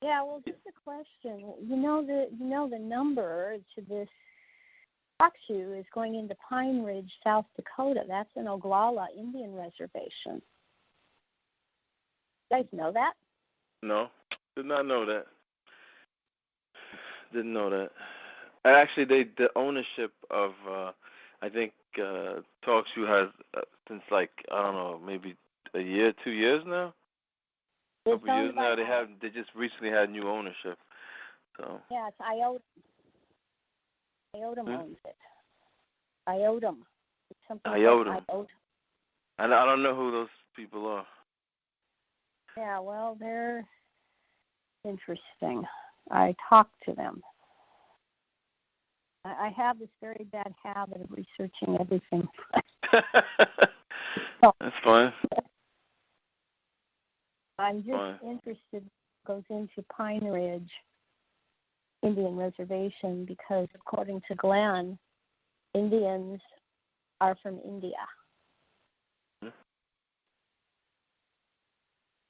Yeah, well, just a question. The number to this talk to is going into Pine Ridge, South Dakota. That's an Oglala Indian reservation. You guys know that? No, did not know that. Didn't know that. Actually, the ownership of I think TalkShoe has since like I don't know, maybe a year, 2 years now. A couple years now. They just recently had new ownership. So. Yeah, it's IOTM. IOTM owns it. IOTM. It's something IOTM. IOTM. I don't know who those people are. Yeah, well, they're interesting. I talk to them. I have this very bad habit of researching everything. That's fine. I'm just interested. Goes into Pine Ridge Indian Reservation because, according to Glen, Indians are from India.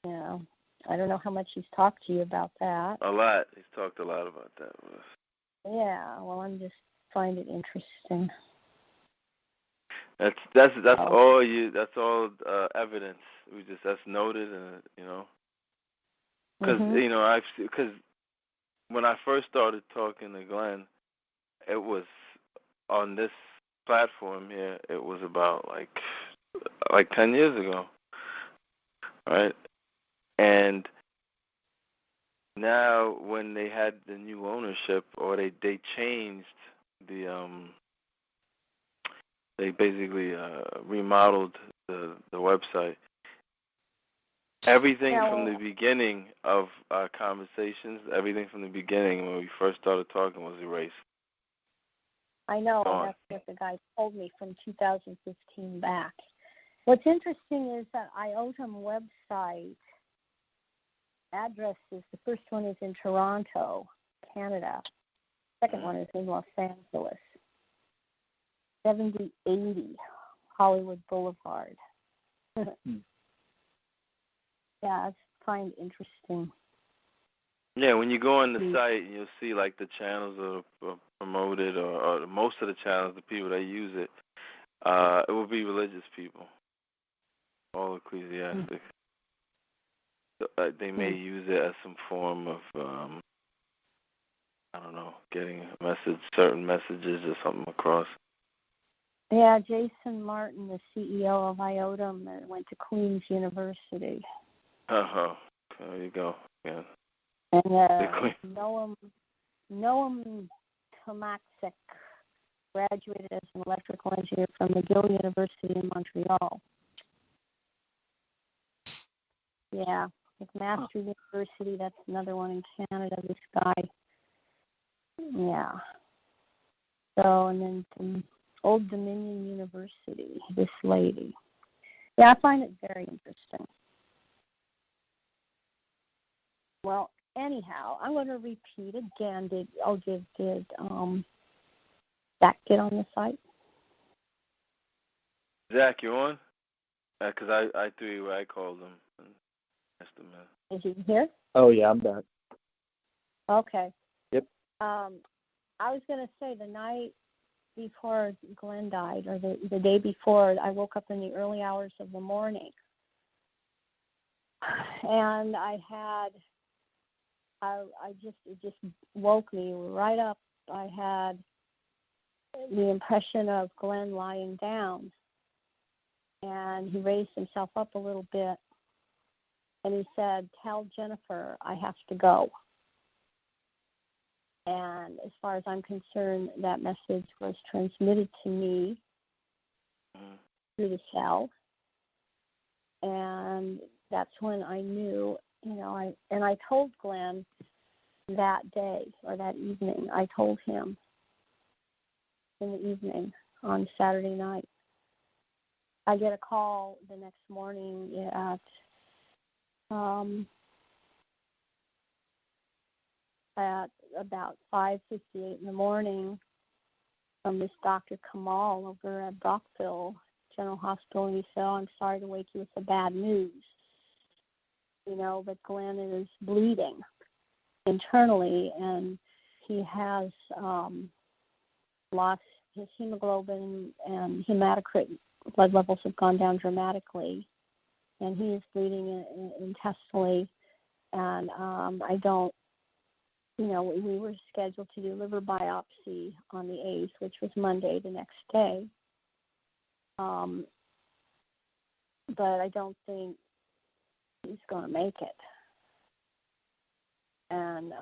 Yeah, I don't know how much he's talked to you about that. A lot. He's talked a lot about that with us. Yeah, well, I'm just find it interesting. That's all you. That's all evidence. That's noted, and because because when I first started talking to Glenn, it was on this platform here. It was about like 10 years ago, right? And now when they had the new ownership, or they changed they basically remodeled the website. Everything from the beginning of our conversations, everything from the beginning when we first started talking was erased. I know, that's what the guy told me from 2015 back. What's interesting is that IOTM website addresses, the first one is in Toronto, Canada. The second one is in Los Angeles. 7080 Hollywood Boulevard. Yeah, I find interesting. Yeah, when you go on the site, you'll see like the channels are promoted, or most of the channels, the people that use it, it will be religious people, all ecclesiastic. So, they may use it as some form of, I don't know, getting a message, certain messages or something across. Yeah, Jason Martin, the CEO of IOTM, went to Queen's University. Uh-huh. There you go. Yeah. And Noam Tomaksek graduated as an electrical engineer from McGill University in Montreal. Yeah, McMaster University, that's another one in Canada, this guy. Yeah. So, and then Old Dominion University, this lady. Yeah, I find it very interesting. Well, anyhow, I'm going to repeat again. Did Zach get on the site? Zach, you on? Because I threw you. I called him and asked him. Is he here? Oh yeah, I'm back. Okay. Yep. I was going to say the night before Glenn died, or the day before, I woke up in the early hours of the morning, and it just woke me right up. I had the impression of Glenn lying down, and he raised himself up a little bit, and he said, "Tell Jennifer I have to go." And as far as I'm concerned, that message was transmitted to me through the cell, and that's when I knew. I told Glenn that day or that evening. I told him in the evening on Saturday night. I get a call the next morning at about 5:58 in the morning from this Dr. Kamal over at Brockville General Hospital, and he said, "I'm sorry to wake you with the bad news, but Glenn is bleeding." internally, and he has lost his hemoglobin, and hematocrit blood levels have gone down dramatically, and he is bleeding intestinally. And I don't, we were scheduled to do liver biopsy on the 8th, which was Monday, the next day. But I don't think he's going to make it. And,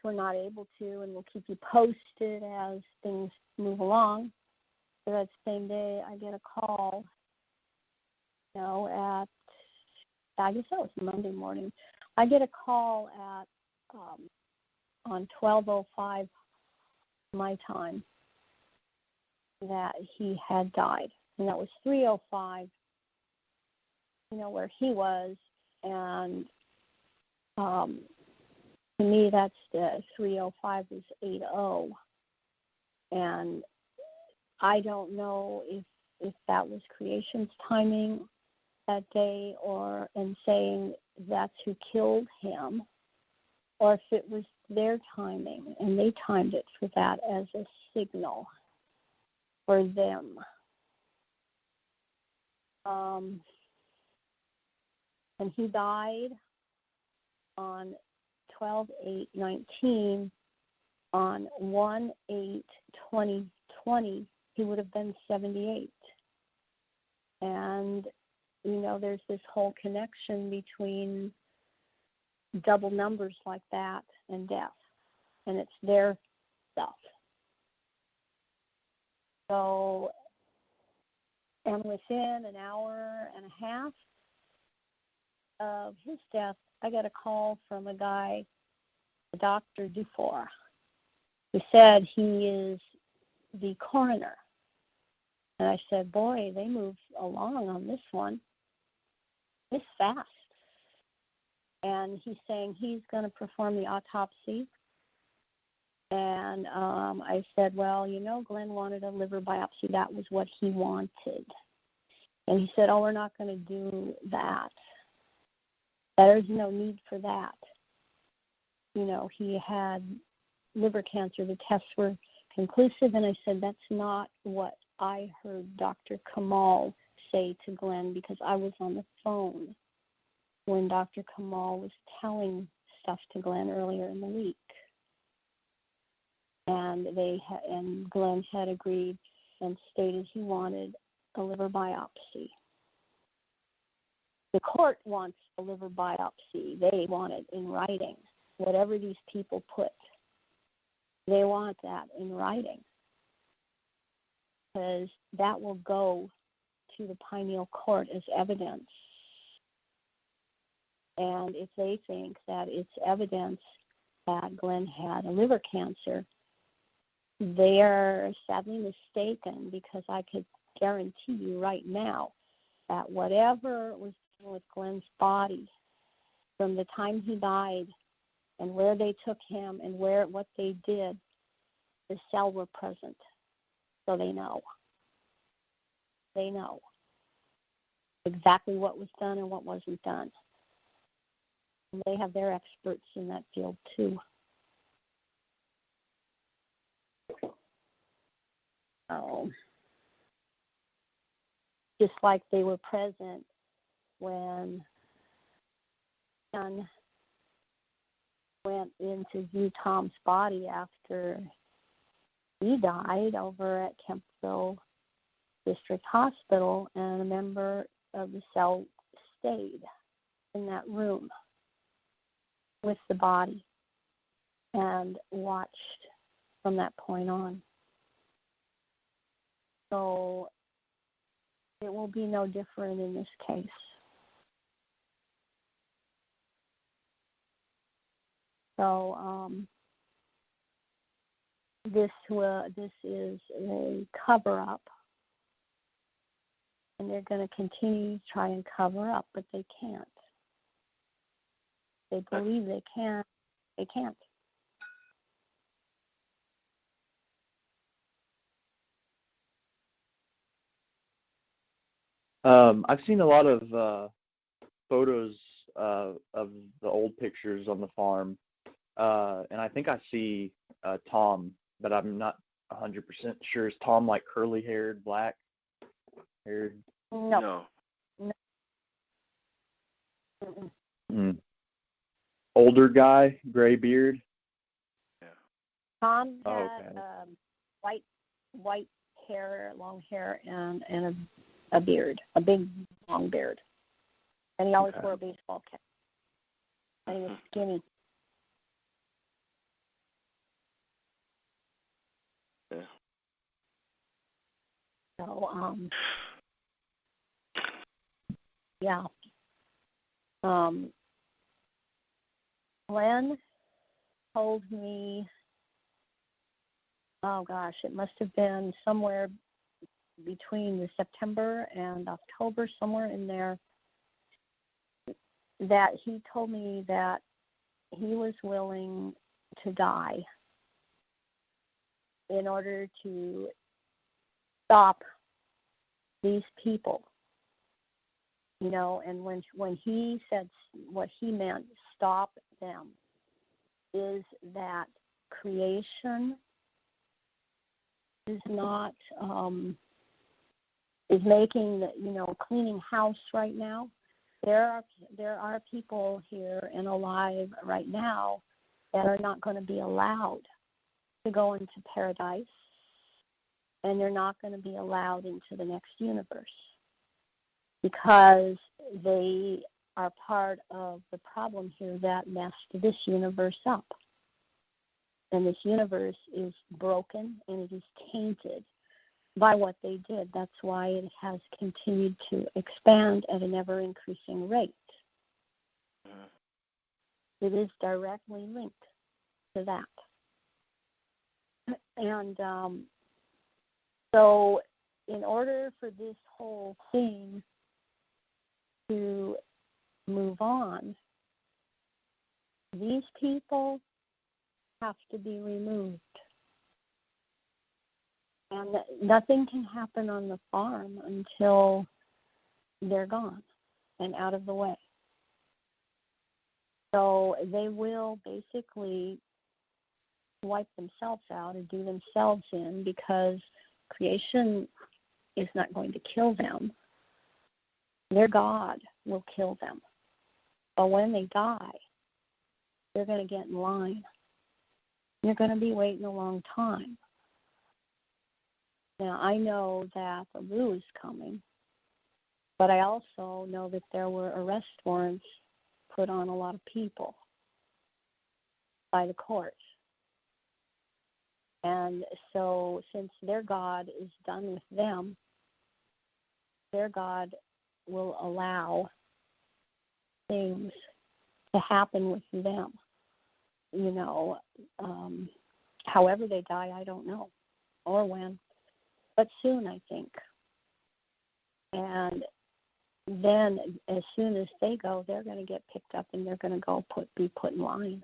we're not able to, and we'll keep you posted as things move along. So that same day, I get a call, I guess that was Monday morning. I get a call at on 12:05 my time that he had died, and that was 3:05, where he was, and to me that's 3:05 is 8:0, and I don't know if that was creation's timing that day, and saying that's who killed him, or if it was their timing, and they timed it for that as a signal for them. And he died on 12/8/19. On 1/8/2020, he would have been 78. And there's this whole connection between double numbers like that and death, and it's their stuff. So, and within an hour and a half of his death, I got a call from a guy, Dr. Dufour, who said he is the coroner. And I said, boy, they moved along on this one. It's fast. And he's saying he's going to perform the autopsy. And I said, well, Glenn wanted a liver biopsy. That was what he wanted. And he said, oh, we're not going to do that. There's no need for that. He had liver cancer. The tests were conclusive. And I said, that's not what I heard Dr. Kamal say to Glenn, because I was on the phone when Dr. Kamal was telling stuff to Glenn earlier in the week. And and Glenn had agreed and stated he wanted a liver biopsy. The court wants a liver biopsy. They want it in writing. Whatever these people put, they want that in writing, because that will go to the pineal court as evidence. And if they think that it's evidence that Glenn had a liver cancer, they are sadly mistaken, because I could guarantee you right now that whatever was with Glenn's body from the time he died and where they took him and what they did, the cell were present. So they know. They know exactly what was done and what wasn't done. And they have their experts in that field too. So, just like they were present when John went in to view Tom's body after he died over at Kempville District Hospital, and a member of the cell stayed in that room with the body and watched from that point on. So it will be no different in this case. So this is a cover-up, and they're going to continue to try and cover up, but they can't. They believe they can. They can't. I've seen a lot of photos of the old pictures on the farm, and I think I see Tom, but I'm not 100% sure. Is Tom like curly-haired, black-haired? No. Mm. Older guy, gray beard. Yeah. Tom had white hair, long hair, and a beard, a big long beard, and he always wore a baseball cap. And he was skinny. Yeah. So yeah. Glenn told me, oh gosh, it must have been somewhere between the September and October, somewhere in there, that he told me that he was willing to die in order to stop these people. You know, and when he said what he meant, stop them, is that creation is not is making the, cleaning house right now. There are people here and alive right now that are not going to be allowed to go into paradise, and they're not going to be allowed into the next universe because they are part of the problem here that messed this universe up. And this universe is broken and it is tainted by what they did. That's why it has continued to expand at an ever-increasing rate. It is directly linked to that. And so in order for this whole thing to move on, these people have to be removed. And nothing can happen on the farm until they're gone and out of the way. So they will basically wipe themselves out and do themselves in, because creation is not going to kill them. Their God will kill them. But when they die, they're going to get in line. They're going to be waiting a long time. Now, I know that the Lou is coming, but I also know that there were arrest warrants put on a lot of people by the court. And so since their God is done with them, their God will allow things to happen with them. However they die, I don't know, or when, but soon, I think. And then as soon as they go, they're going to get picked up and they're going to be put in line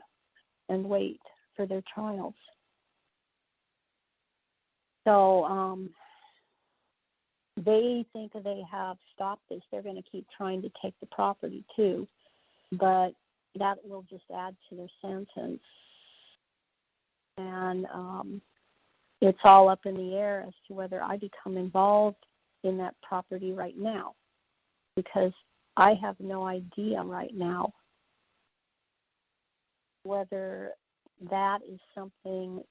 and wait for their trials. So they think they have stopped this. They're going to keep trying to take the property too, but that will just add to their sentence. And it's all up in the air as to whether I become involved in that property right now, because I have no idea right now whether that is something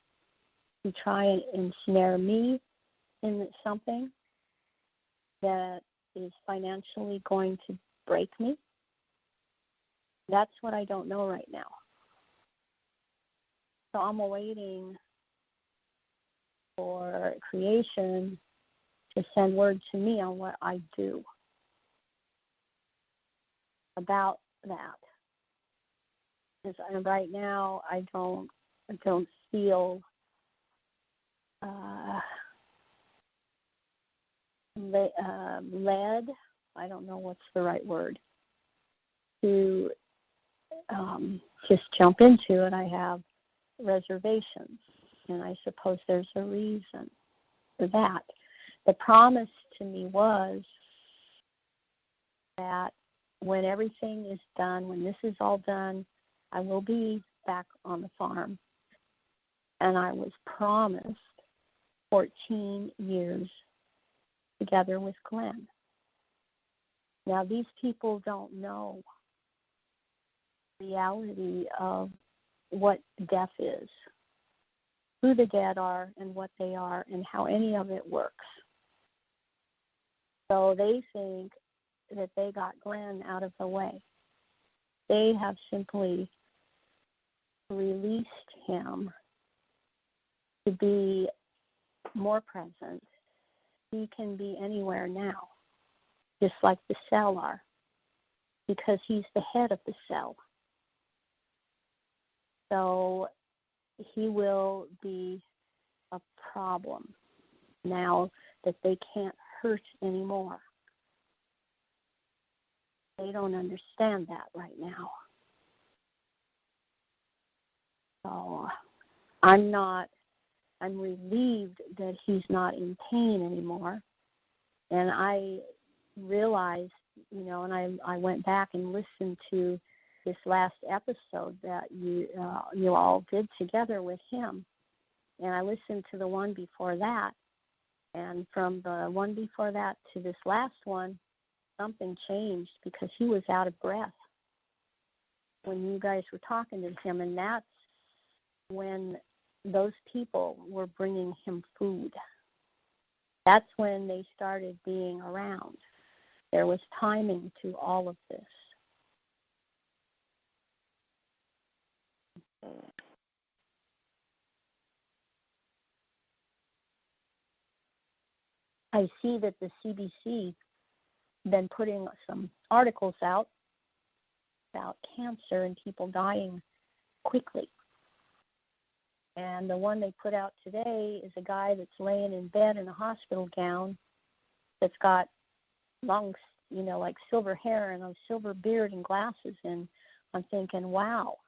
to try and ensnare me in something that is financially going to break me. That's what I don't know right now. So I'm awaiting for creation to send word to me on what I do about that. Because right now I don't feel led. I don't know what's the right word to just jump into it. I have reservations, and I suppose there's a reason for that. The promise to me was that when everything is done, when this is all done, I will be back on the farm. And I was promised 14 years together with Glen. Now, these people don't know the reality of what death is, who the dead are and what they are, and how any of it works. So they think that they got Glen out of the way. They have simply released him to be more present. He can be anywhere now, just like the cell are, because he's the head of the cell. So he will be a problem now that they can't hurt anymore. They don't understand that right now. So I'm relieved that he's not in pain anymore. And I realized, and I went back and listened to this last episode that you all did together with him. And I listened to the one before that. And from the one before that to this last one, something changed because he was out of breath when you guys were talking to him. And that's when those people were bringing him food. That's when they started being around. There was timing to all of this. I see that the CBC been putting some articles out about cancer and people dying quickly. And the one they put out today is a guy that's laying in bed in a hospital gown that's got long, like silver hair and a silver beard and glasses. And I'm thinking, wow,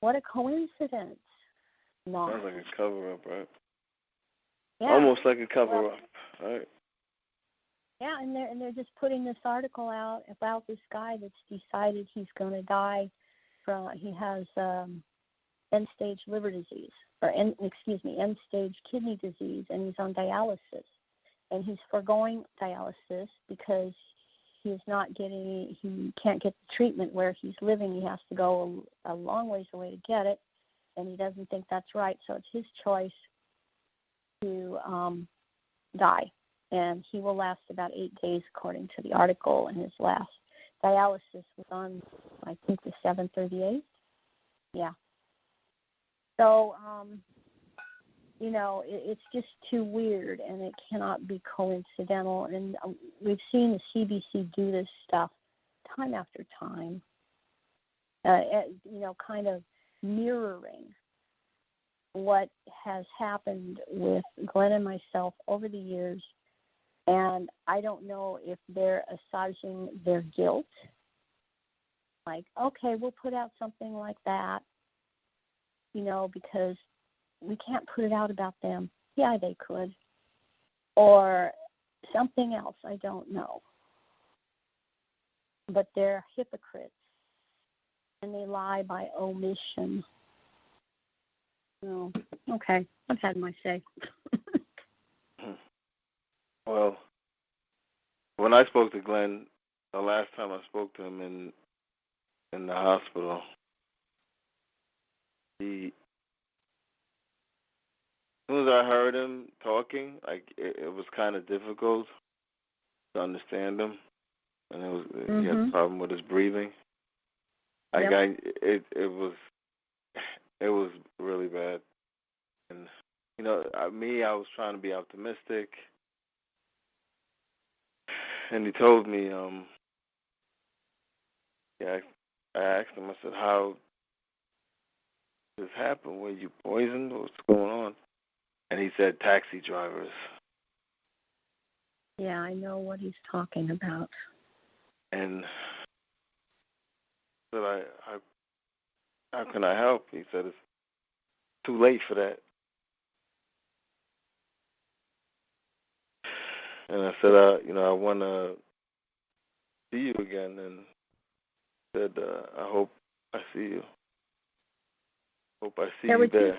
what a coincidence. No. Sounds like a cover-up, right? Yeah. Almost like a cover-up, right? Yeah, and they're just putting this article out about this guy that's decided he's going to die from. He has end-stage liver disease, or end-stage kidney disease, and he's on dialysis, and he's foregoing dialysis because he can't get the treatment where he's living. He has to go a long ways away to get it, and he doesn't think that's right. So it's his choice to die. And he will last about 8 days, according to the article. And his last dialysis was on, I think, the 7th or the 8th. Yeah. So, it's just too weird, and it cannot be coincidental. And we've seen the CBC do this stuff time after time, kind of mirroring what has happened with Glen and myself over the years. And I don't know if they're assuaging their guilt. Like, okay, we'll put out something like that, because we can't put it out about them. Yeah, they could. Or something else, I don't know. But they're hypocrites, and they lie by omission. Oh, okay, I've had my say. Well, when I spoke to Glen, the last time I spoke to him in the hospital, as soon as I heard him talking, like it was kind of difficult to understand him, and he had a problem with his breathing. Yep. It was really bad, and I was trying to be optimistic. And he told me, I asked him, I said, how did this happen? Were you poisoned? What's going on? And he said, taxi drivers. Yeah, I know what he's talking about. And I said, how can I help? He said, it's too late for that. And I said, I want to see you again, and said, I hope I see you. Hope I see you there.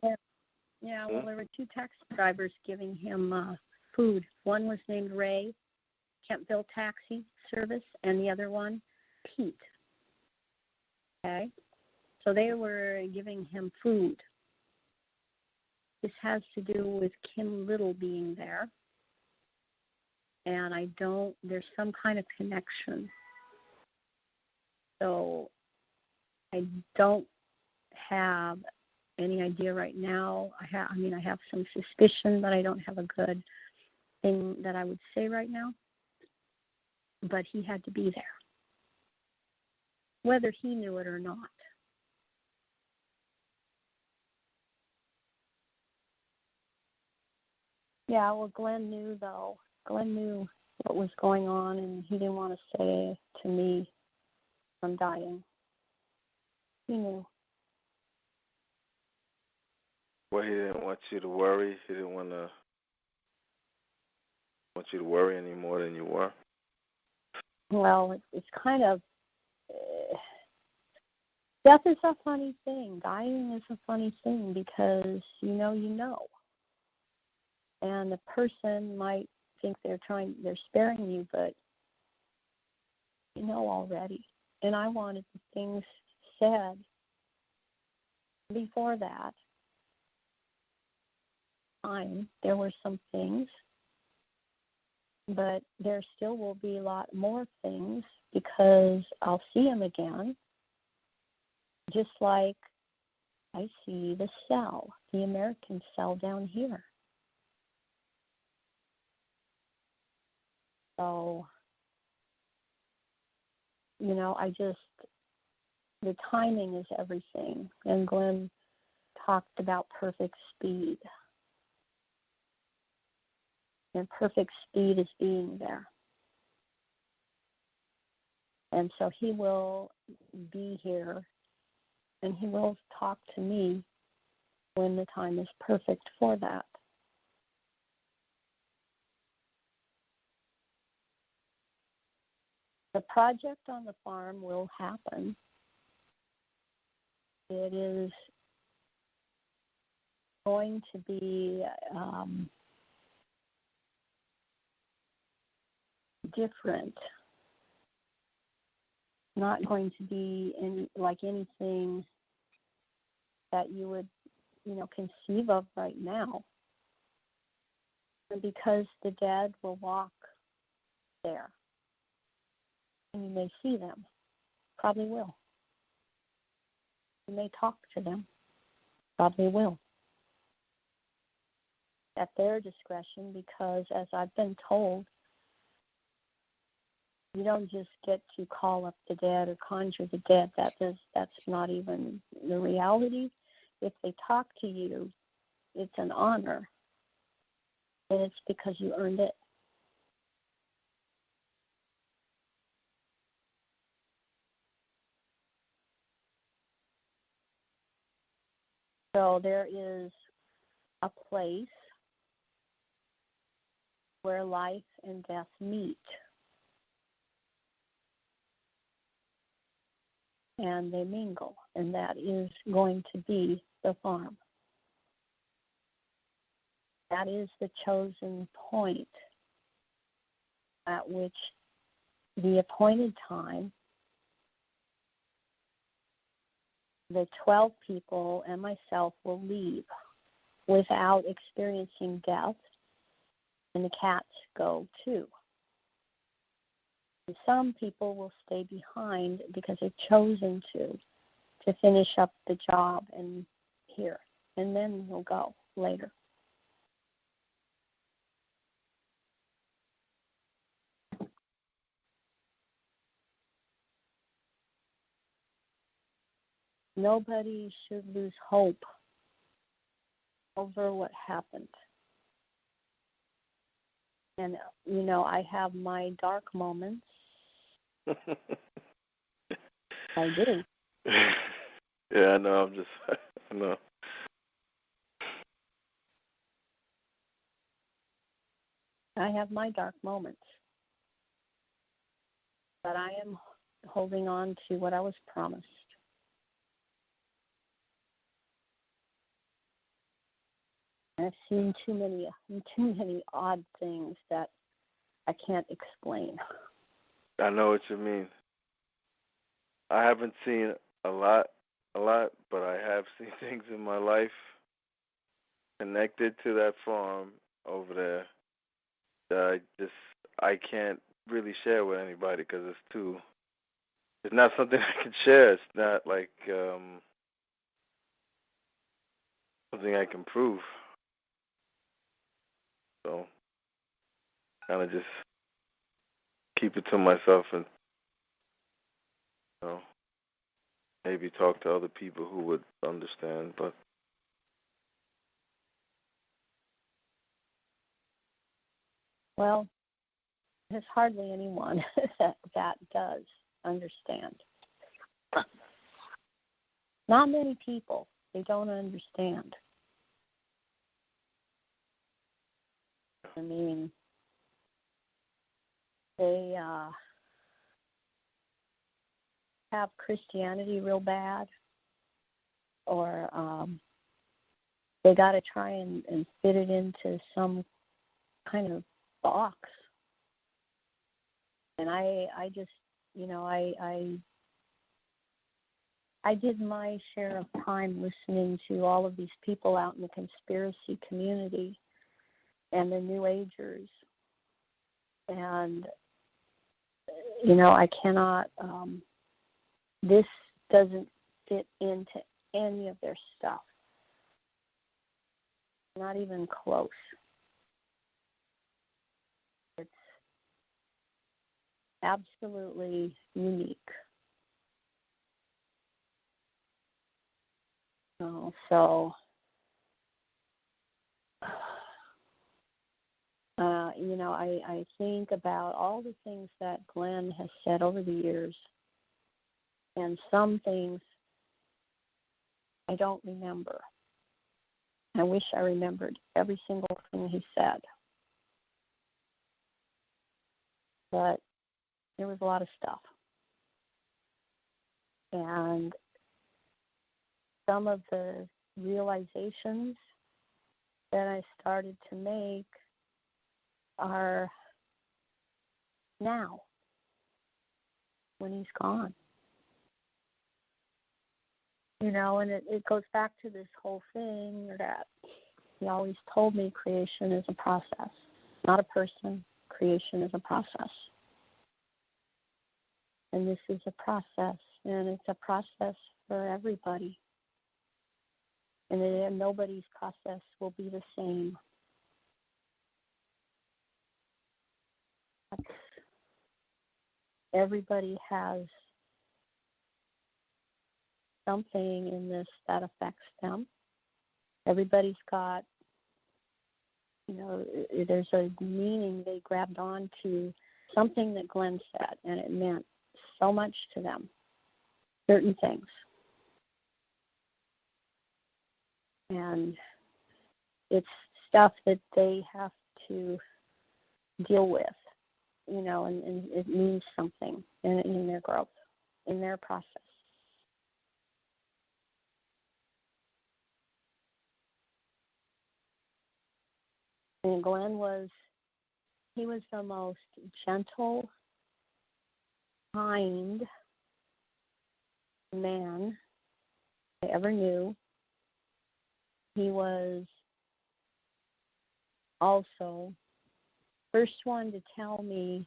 Well, there were 2 taxi drivers giving him food. One was named Ray, Kentville Taxi Service, and the other one, Pete. Okay? So they were giving him food. This has to do with Kim Little being there. And there's some kind of connection. So I don't have any idea right now. I have some suspicion, but I don't have a good thing that I would say right now. But he had to be there, whether he knew it or not. Yeah, well, Glen knew, though. Glen knew what was going on, and he didn't want to say to me, I'm dying. He knew. Well, he didn't want you to worry. He didn't want you to worry any more than you were. Well, it's kind of... death is a funny thing. Dying is a funny thing because you know. And the person might think they're sparing you, but you know already. And I wanted the things said before that time. There were some things, but there still will be a lot more things because I'll see him again, just like I see the cell, the American cell down here. So, the timing is everything. And Glenn talked about perfect speed. And perfect speed is being there. And so he will be here, and he will talk to me when the time is perfect for that. The project on the farm will happen. It is going to be different. Not going to be anything that you would, conceive of right now. And because the dead will walk there. And you may see them. Probably will. You may talk to them. Probably will. At their discretion, because as I've been told, you don't just get to call up the dead or conjure the dead. That's not even the reality. If they talk to you, it's an honor. And it's because you earned it. So there is a place where life and death meet. And they mingle, and that is going to be the farm. That is the chosen point at which the appointed time, the 12 people and myself will leave without experiencing death, and the cats go too. And some people will stay behind because they've chosen to finish up the job and here, and then we'll go later. Nobody should lose hope over what happened. And, I have my dark moments. I do. Yeah, I know. I know. I have my dark moments. But I am holding on to what I was promised. I've seen too many odd things that I can't explain. I know what you mean. I haven't seen a lot, but I have seen things in my life connected to that farm over there that I can't really share with anybody because it's not something I can share. It's not like something I can prove. So kind of just keep it to myself and maybe talk to other people who would understand. But well, there's hardly anyone that does understand. Not many people. They don't understand. I mean, they have Christianity real bad, or they got to try and fit it into some kind of box. And I just, I did my share of time listening to all of these people out in the conspiracy community and the New Agers. And, I cannot, this doesn't fit into any of their stuff. Not even close. It's absolutely unique. I think about all the things that Glen has said over the years, and some things I don't remember. I wish I remembered every single thing he said. But there was a lot of stuff. And some of the realizations that I started to make are now, when he's gone. And it goes back to this whole thing that he always told me creation is a process, not a person. Creation is a process. And this is a process, and it's a process for everybody. And nobody's process will be the same. Everybody has something in this that affects them. Everybody's got, there's a meaning they grabbed on to something that Glen said, and it meant so much to them, certain things. And it's stuff that they have to deal with, and it means something in their growth, in their process. And Glen was the most gentle, kind man I ever knew. He was also first one to tell me,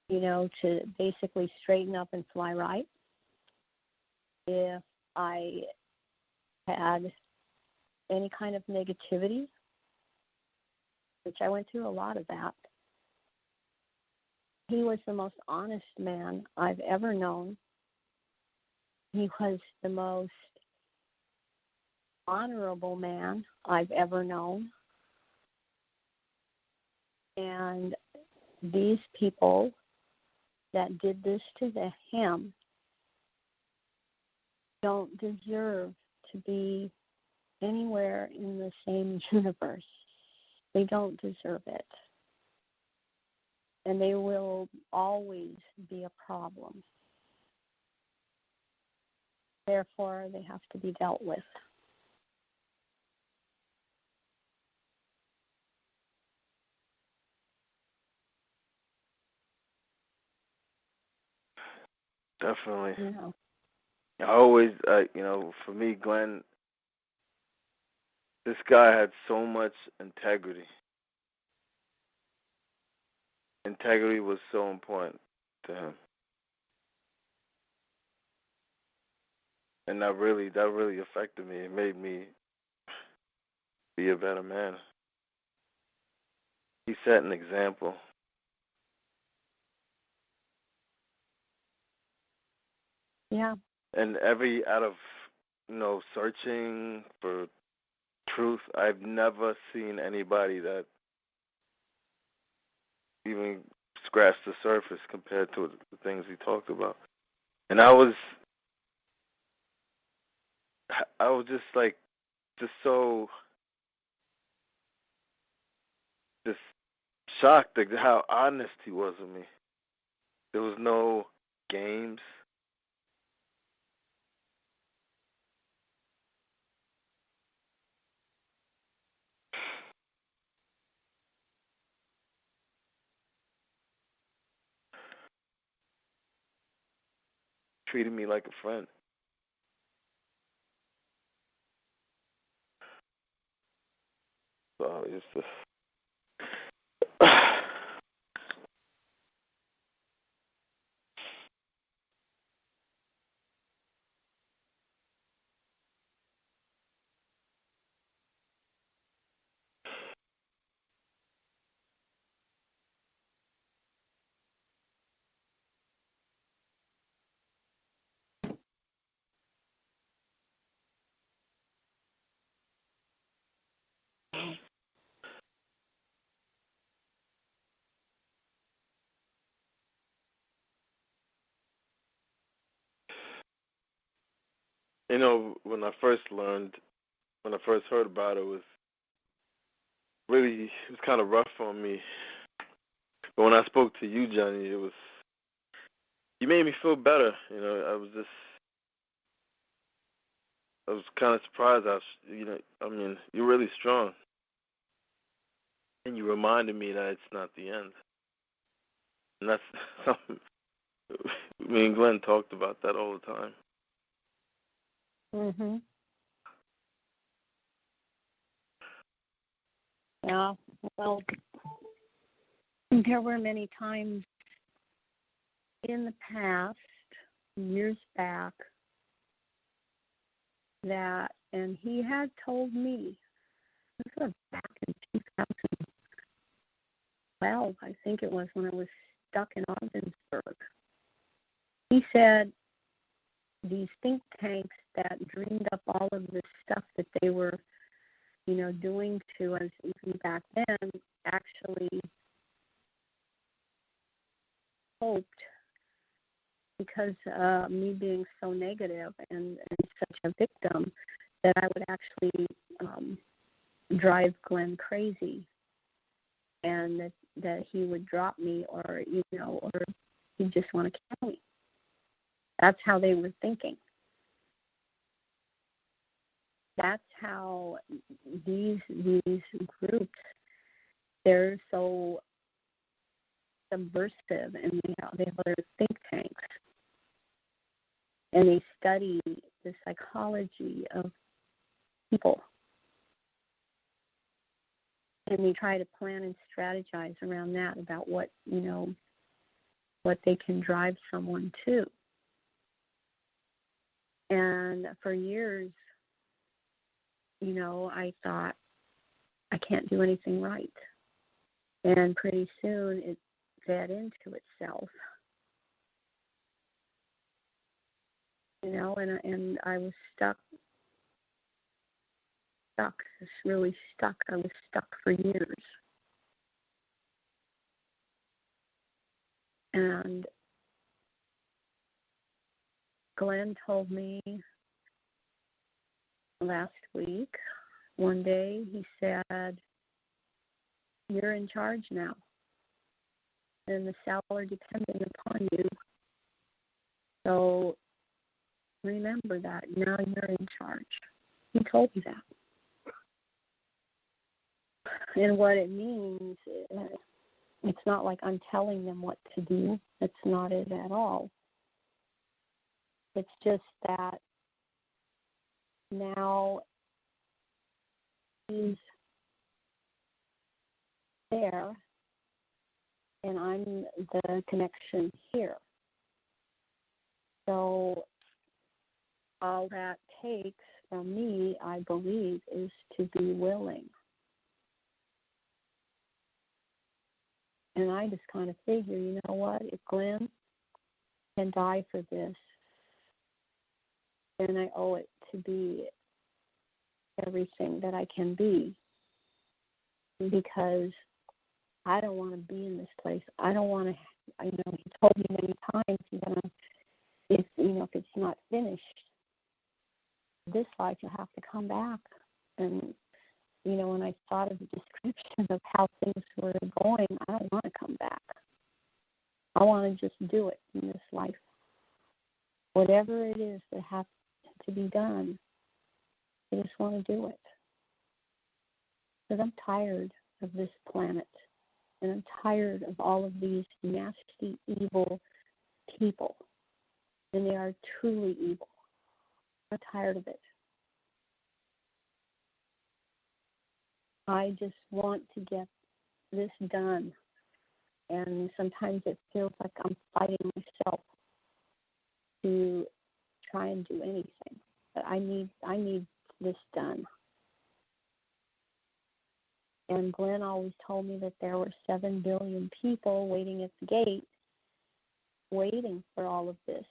to basically straighten up and fly right. If I had any kind of negativity, which I went through a lot of that, he was the most honest man I've ever known. He was the most honorable man I've ever known. And these people that did this to him don't deserve to be anywhere in the same universe. They don't deserve it. and they will always be a problem. Therefore, they have to be dealt with. Definitely. Yeah. I always, for me, Glenn, this guy had so much integrity. Integrity was so important to him, and that really affected me. It made me be a better man. He set an example. Yeah. And out of searching for truth, I've never seen anybody that even scratched the surface compared to the things he talked about. And I was just like, so shocked at how honest he was with me. There was no games. Treated me like a friend. So it's just when I first heard about it, it was kind of rough on me. But when I spoke to you, Johnny, you made me feel better. I was kind of surprised. You're really strong, and you reminded me that it's not the end. And that's something me and Glenn talked about that all the time. Mhm. Yeah. Well, there were many times in the past, years back, and he had told me, this was back in 2012, I think it was, when I was stuck in Ogdensburg. He said these think tanks that dreamed up all of this stuff that they were, doing to us even back then, actually hoped, because me being so negative and such a victim, that I would actually drive Glenn crazy, and that he would drop me, or he'd just want to kill me. That's how they were thinking. That's how these groups, they're so subversive, and they have their think tanks, and they study the psychology of people, and they try to plan and strategize around that, about what they can drive someone to. And for years, I thought, I can't do anything right. And pretty soon it fed into itself. And I was stuck, just really stuck. I was stuck for years. And Glenn told me last week, one day, he said, "You're in charge now." and the seller depending upon you. So remember that. Now you're in charge. He told you that. And what it means, it's not like I'm telling them what to do. It's not it at all. It's just that now he's there and I'm the connection here. So all that takes from me, I believe, is to be willing. And I just kind of figure, you know what, if Glen can die for this, then I owe it to be everything that I can be, because I don't want to be in this place. I don't want to, he told me many times, if it's not finished, this life you'll have to come back. And, when I thought of the description of how things were going, I don't want to come back. I want to just do it in this life. Whatever it is that has to be done, I just want to do it. Because I'm tired of this planet. And I'm tired of all of these nasty, evil people. And they are truly evil. I'm tired of it. I just want to get this done. And sometimes it feels like I'm fighting myself to try and do anything. But I need this done. And Glenn always told me that there were 7 billion people waiting at the gate, waiting for all of this.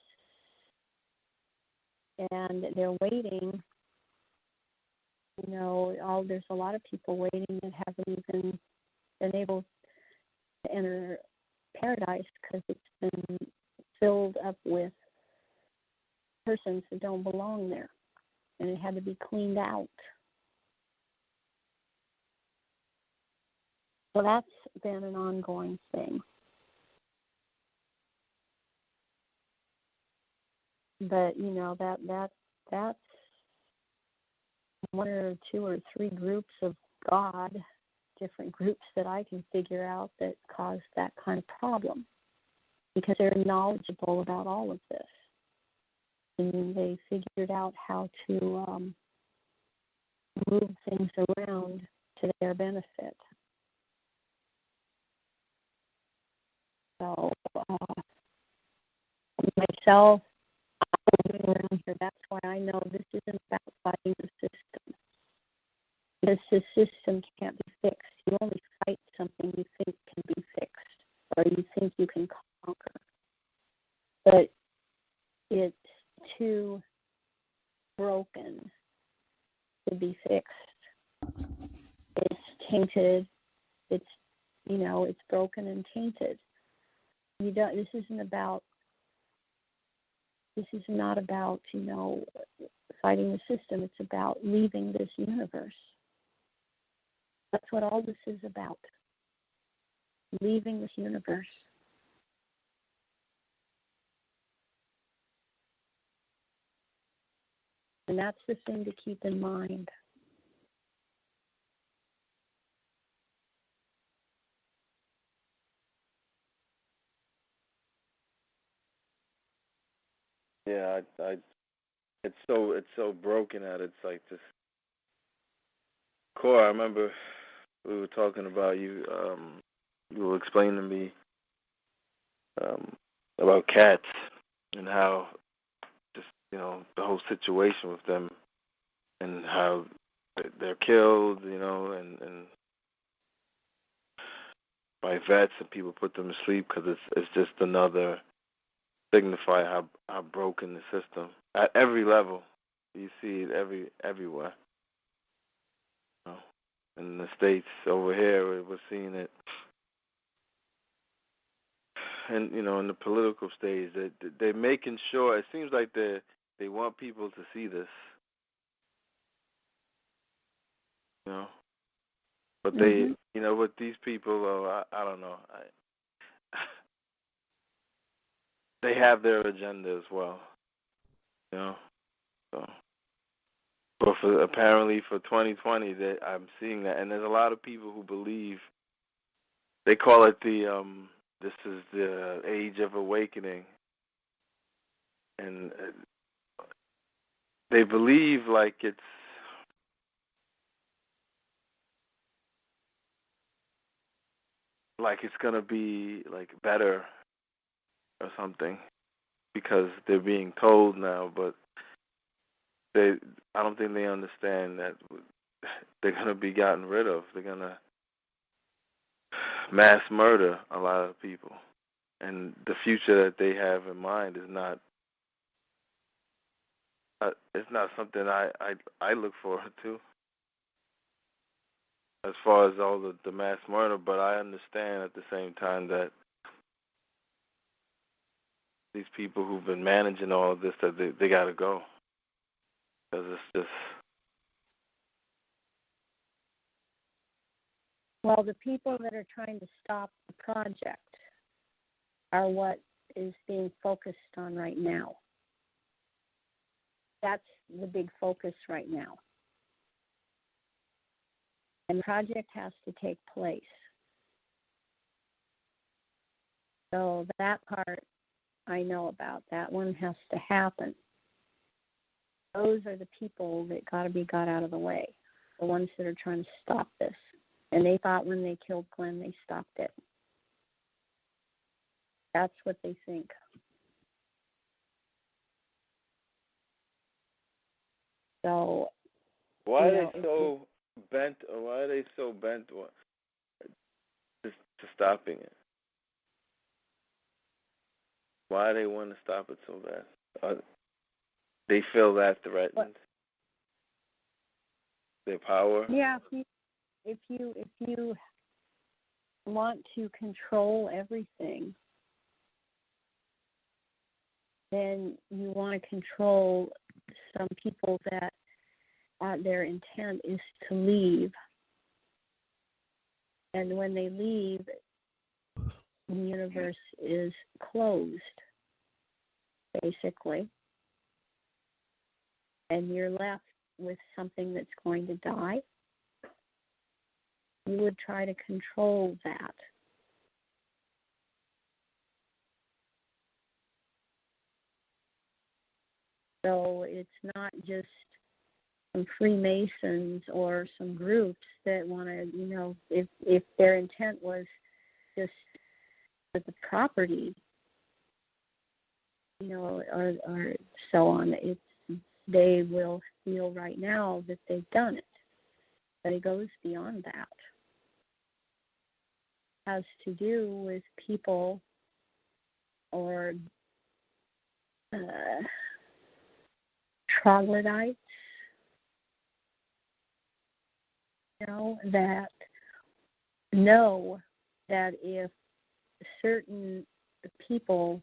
And they're waiting, there's a lot of people waiting that haven't even been able to enter paradise because it's been filled up with persons that don't belong there. And it had to be cleaned out. So that's been an ongoing thing. But that's one or two or three groups of God, different groups that I can figure out that cause that kind of problem, because they're knowledgeable about all of this, and they figured out how to move things around to their benefit. So myself, I'm around here. That's why I know this isn't about fighting the system. Because the system can't be fixed. You only fight something you think can be fixed, or you think you can conquer. But it's too broken to be fixed. It's tainted. It's broken and tainted. This is not about fighting the system. It's about leaving this universe. That's what all this is about. Leaving this universe. And that's the thing to keep in mind. Yeah, it's so broken at it's like this core. I remember we were talking about you were explaining to me about cats and how just the whole situation with them and how they're killed, and by vets, and people put them to sleep because it's just another signify how broken the system at every level. You see it everywhere. In the States over here, we're seeing it, and in the political stage, they're making sure. It seems like they want people to see this, But they, with these people, I don't know. they have their agenda as well. You know. So, but apparently for 2020, that I'm seeing that, and there's a lot of people who believe. They call it this is the age of awakening, and they believe like it's gonna be like better or something because they're being told now, but I don't think they understand that they're gonna be gotten rid of. They're gonna mass murder a lot of people, and the future that they have in mind is not. It's not something I look forward to. As far as all the mass murder, but I understand at the same time that these people who've been managing all of this, that they got to go. Because it's just... Well, the people that are trying to stop the project are what is being focused on right now. That's the big focus right now. And the project has to take place. So that part I know about. That one has to happen. Those are the people that got to be got out of the way, the ones that are trying to stop this. And they thought when they killed Glenn, they stopped it. That's what they think. So why are they so bent? Or why are they so bent to stopping it? Why do they want to stop it so bad? They feel that threatened. What? Their power. Yeah, if you want to control everything, then you want to control some people that their intent is to leave. And when they leave, the universe is closed, basically. And you're left with something that's going to die. You would try to control that. So it's not just some Freemasons or some groups that want to, if their intent was just for the property, or so on, they will feel right now that they've done it. But it goes beyond that. It has to do with people or troglodytes, that know that if certain people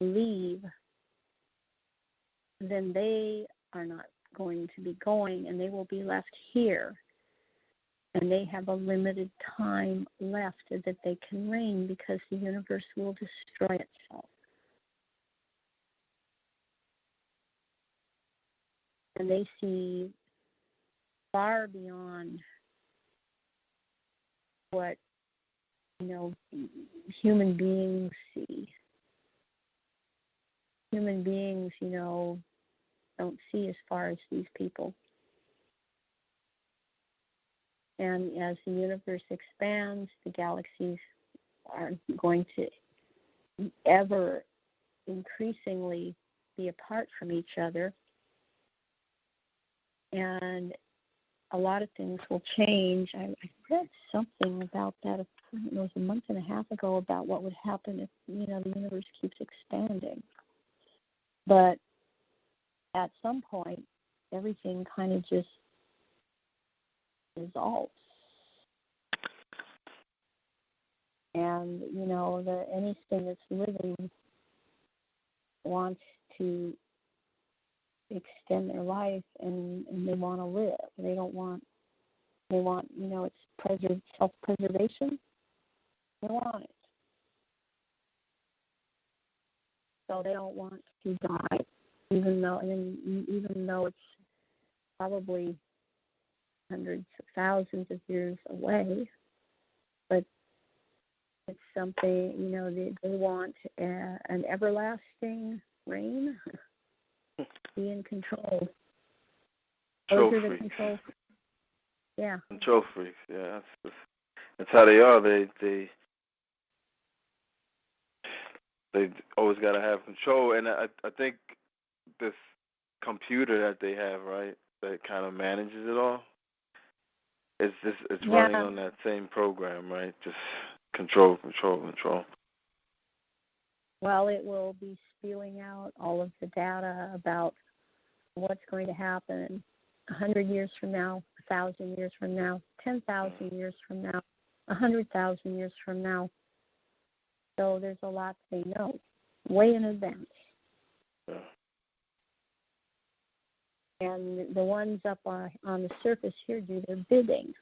leave, then they are not going to be going, and they will be left here. And they have a limited time left that they can reign because the universe will destroy itself. And they see far beyond what, human beings see. Human beings, don't see as far as these people. And as the universe expands, the galaxies are going to ever increasingly be apart from each other. And a lot of things will change. I read something about that, it was a month and a half ago, about what would happen if, the universe keeps expanding. But at some point, everything kind of just dissolves. And, anything that's living wants to extend their life, and they want to live. They want, it's self-preservation. They want it. So they don't want to die, even though it's probably hundreds of thousands of years away. But it's something, they want an everlasting reign, be in control. Those are the control freaks. Yeah. Control freaks, yeah. That's how they are. They always got to have control. And I think this computer that they have, right, that kind of manages it all, it's running on that same program, right? Just control. Well, it will be spewing out all of the data about what's going to happen 100 years from now, 1,000 years from now, 10,000 years from now, 100,000 years from now. So there's a lot they know way in advance. Yeah. And the ones up on the surface here do their bidding.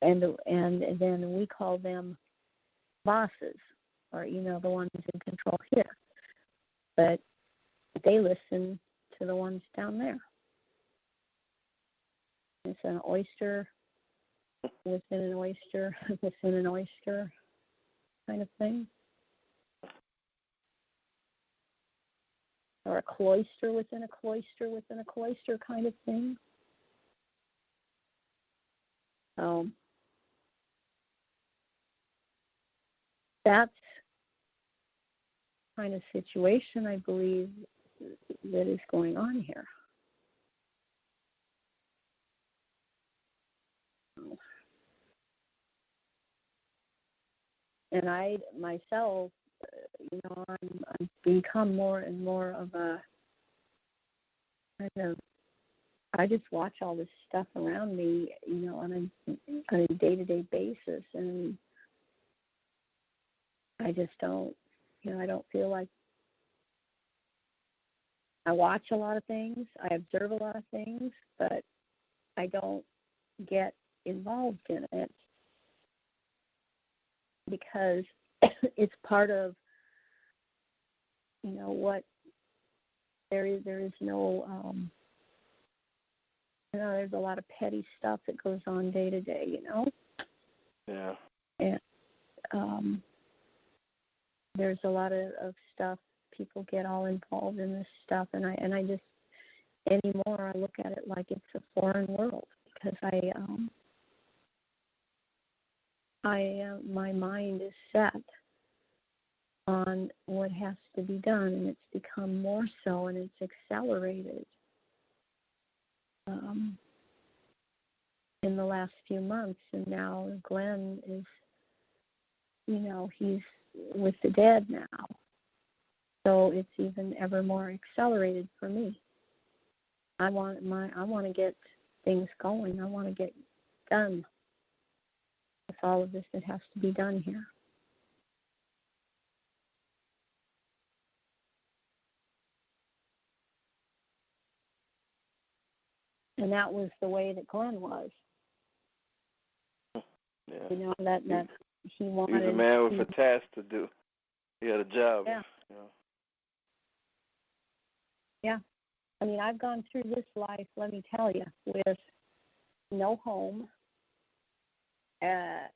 And then we call them bosses, or, the ones in control here. But they listen to the ones down there. It's an oyster within an oyster within an oyster kind of thing. Or a cloister within a cloister within a cloister kind of thing. That's kind of situation, I believe, that is going on here. And I myself, I'm become more and more of a kind of, I just watch all this stuff around me, on a day-to-day basis, and I just don't, I don't feel like I watch a lot of things, I observe a lot of things, but I don't get involved in it because it's part of, what there is no, there's a lot of petty stuff that goes on day to day, Yeah. And there's a lot of stuff. People get all involved in this stuff, and I just anymore I look at it like it's a foreign world because my mind is set on what has to be done, and it's become more so, and it's accelerated in the last few months. And now Glen is, he's with the dead now, so it's even ever more accelerated for me. I want to get things going. I want to get done with all of this that has to be done here. And that was the way that Glen was. Yeah. That he wanted. He's a man with a task to do. He had a job. Yeah. Yeah. I mean, I've gone through this life, let me tell you, with no home. And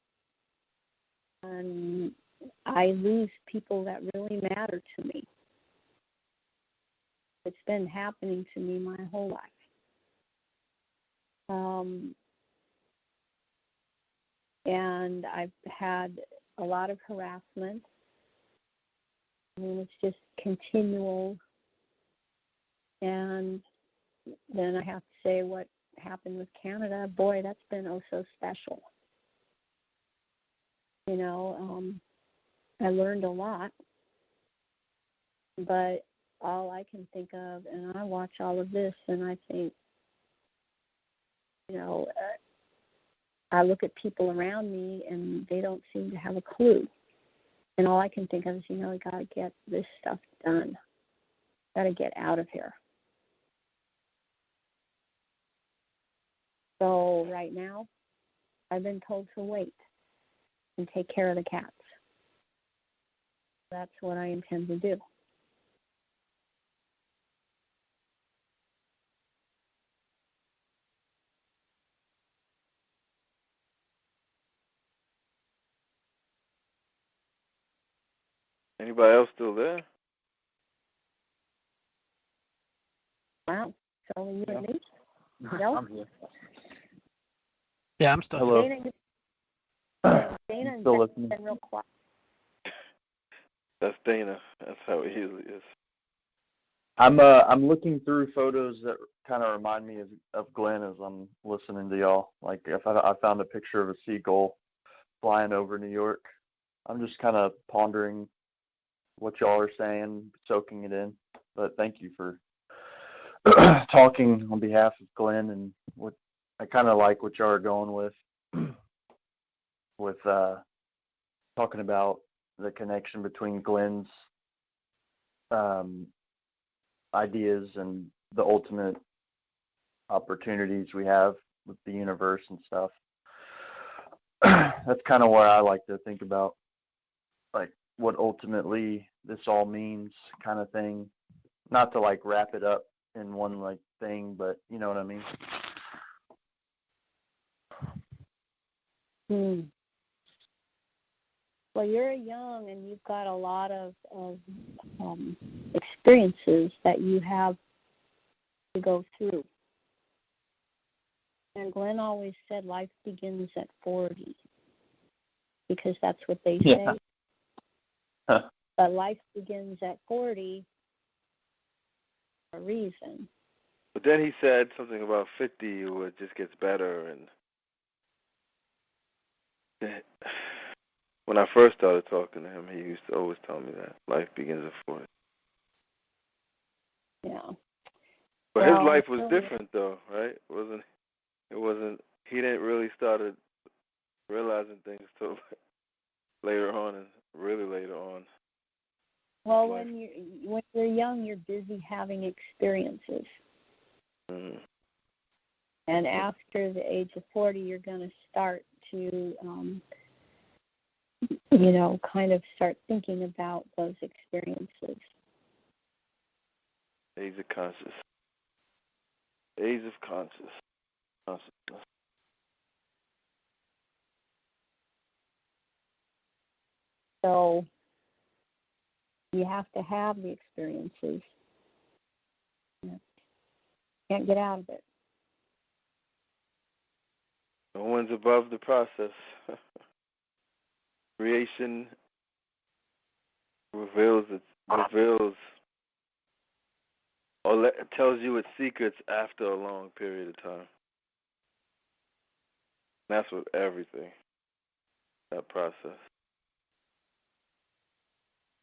I lose people that really matter to me. It's been happening to me my whole life. And I've had a lot of harassment. I mean, it's just continual. And then I have to say what happened with Canada. Boy, that's been oh so special. I learned a lot. But all I can think of, and I watch all of this, and I think, I look at people around me, and they don't seem to have a clue. And all I can think of is, I got to get this stuff done. Got to get out of here. So right now, I've been told to wait and take care of the cats. That's what I intend to do. Anybody else still there? Wow. So only you and me? No? I'm here. Yeah, I'm still Hello. Dana Still and listening. been real quiet. That's Dana. That's how it usually is. I'm looking through photos that kind of remind me of Glenn as I'm listening to y'all. Like if I found a picture of a seagull flying over New York. I'm just kind of pondering what y'all are saying, soaking it in. But thank you for talking on behalf of Glenn, and what I kind of like what y'all are going with talking about the connection between Glenn's ideas and the ultimate opportunities we have with the universe and stuff. That's kind of where I like to think about, like, what ultimately this all means, kind of thing. Not to like wrap it up in one like thing, but you know what I mean. Well, you're young and you've got a lot of experiences that you have to go through. And Glenn always said life begins at 40 because that's what they say. Huh. But life begins at 40 for a reason. But then he said something about 50 where it just gets better. And when I first started talking to him, he used to always tell me that life begins at 40. Yeah. But Well, his life was different, though, right? It wasn't. He didn't really started realizing things till later on, and really later on. Well, when you're young, you're busy having experiences. Mm-hmm. And after the age of 40, you're going to start to, kind of start thinking about those experiences. Age of conscious. Age of consciousness. So you have to have the experiences. You can't get out of it. No one's above the process. Creation reveals or tells you its secrets after a long period of time. That's with everything. That process.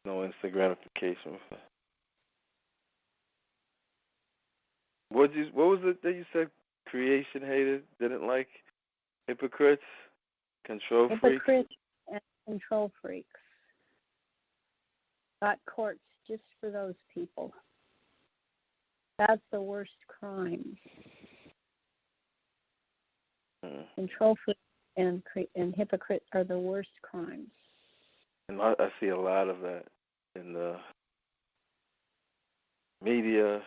No instant gratification. What was it that you said? Creation hated, didn't like hypocrites, control freaks. Hypocrites and control freaks. Got courts just for those people. That's the worst crime. Control freaks and hypocrites are the worst crimes. And I see a lot of that in the media,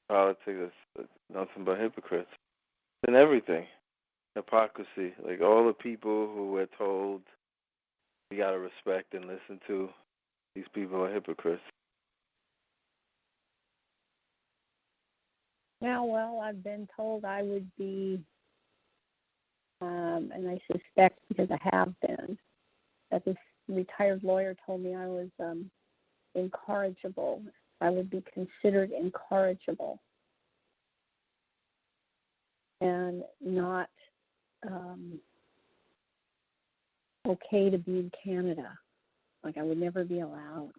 politics. It's nothing but hypocrites. In everything. Hypocrisy. Like all the people who we're told we got to respect and listen to, these people are hypocrites. Yeah, well, I've been told I would be, and I suspect because I have been, that this retired lawyer told me I was incorrigible. I would be considered incorrigible and not okay to be in Canada. Like I would never be allowed.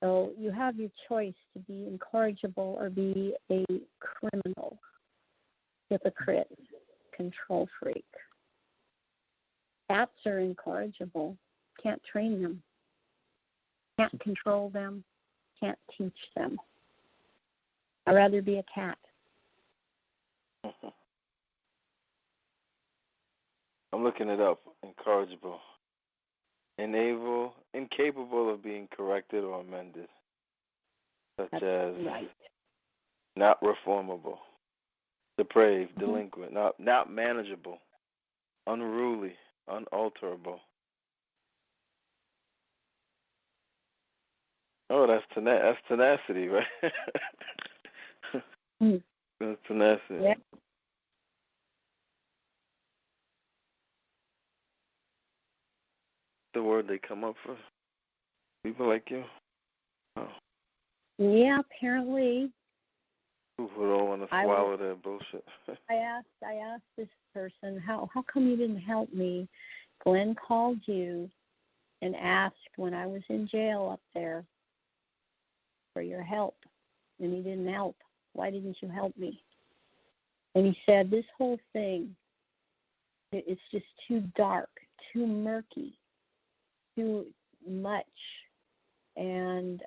So you have your choice to be incorrigible or be a criminal, hypocrite, control freak. Cats are incorrigible. Can't train them. Can't control them. Can't teach them. I'd rather be a cat. I'm looking it up. Incorrigible. Incapable of being corrected or amended. Such That's as right. Not reformable, depraved, delinquent, not manageable, unruly, unalterable. Oh, that's tenacity, right? That's tenacity. Yeah. The word they come up for people like you. Oh. Yeah, apparently. People don't want to swallow that bullshit. I asked this person, how come you didn't help me? Glenn called you and asked when I was in jail up there for your help, and he didn't help. Why didn't you help me? And he said, this whole thing, it's just too dark, too murky, too much, and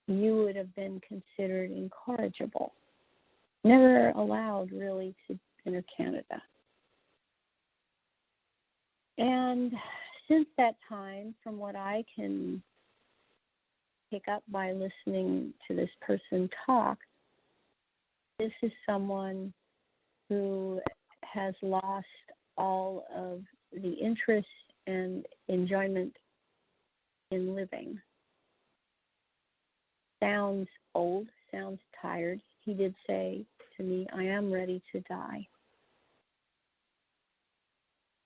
you would have been considered incorrigible, never allowed really to enter Canada. And since that time, from what I can pick up by listening to this person talk, this is someone who has lost all of the interest and enjoyment in living. Sounds old, sounds tired. He did say to me, I am ready to die.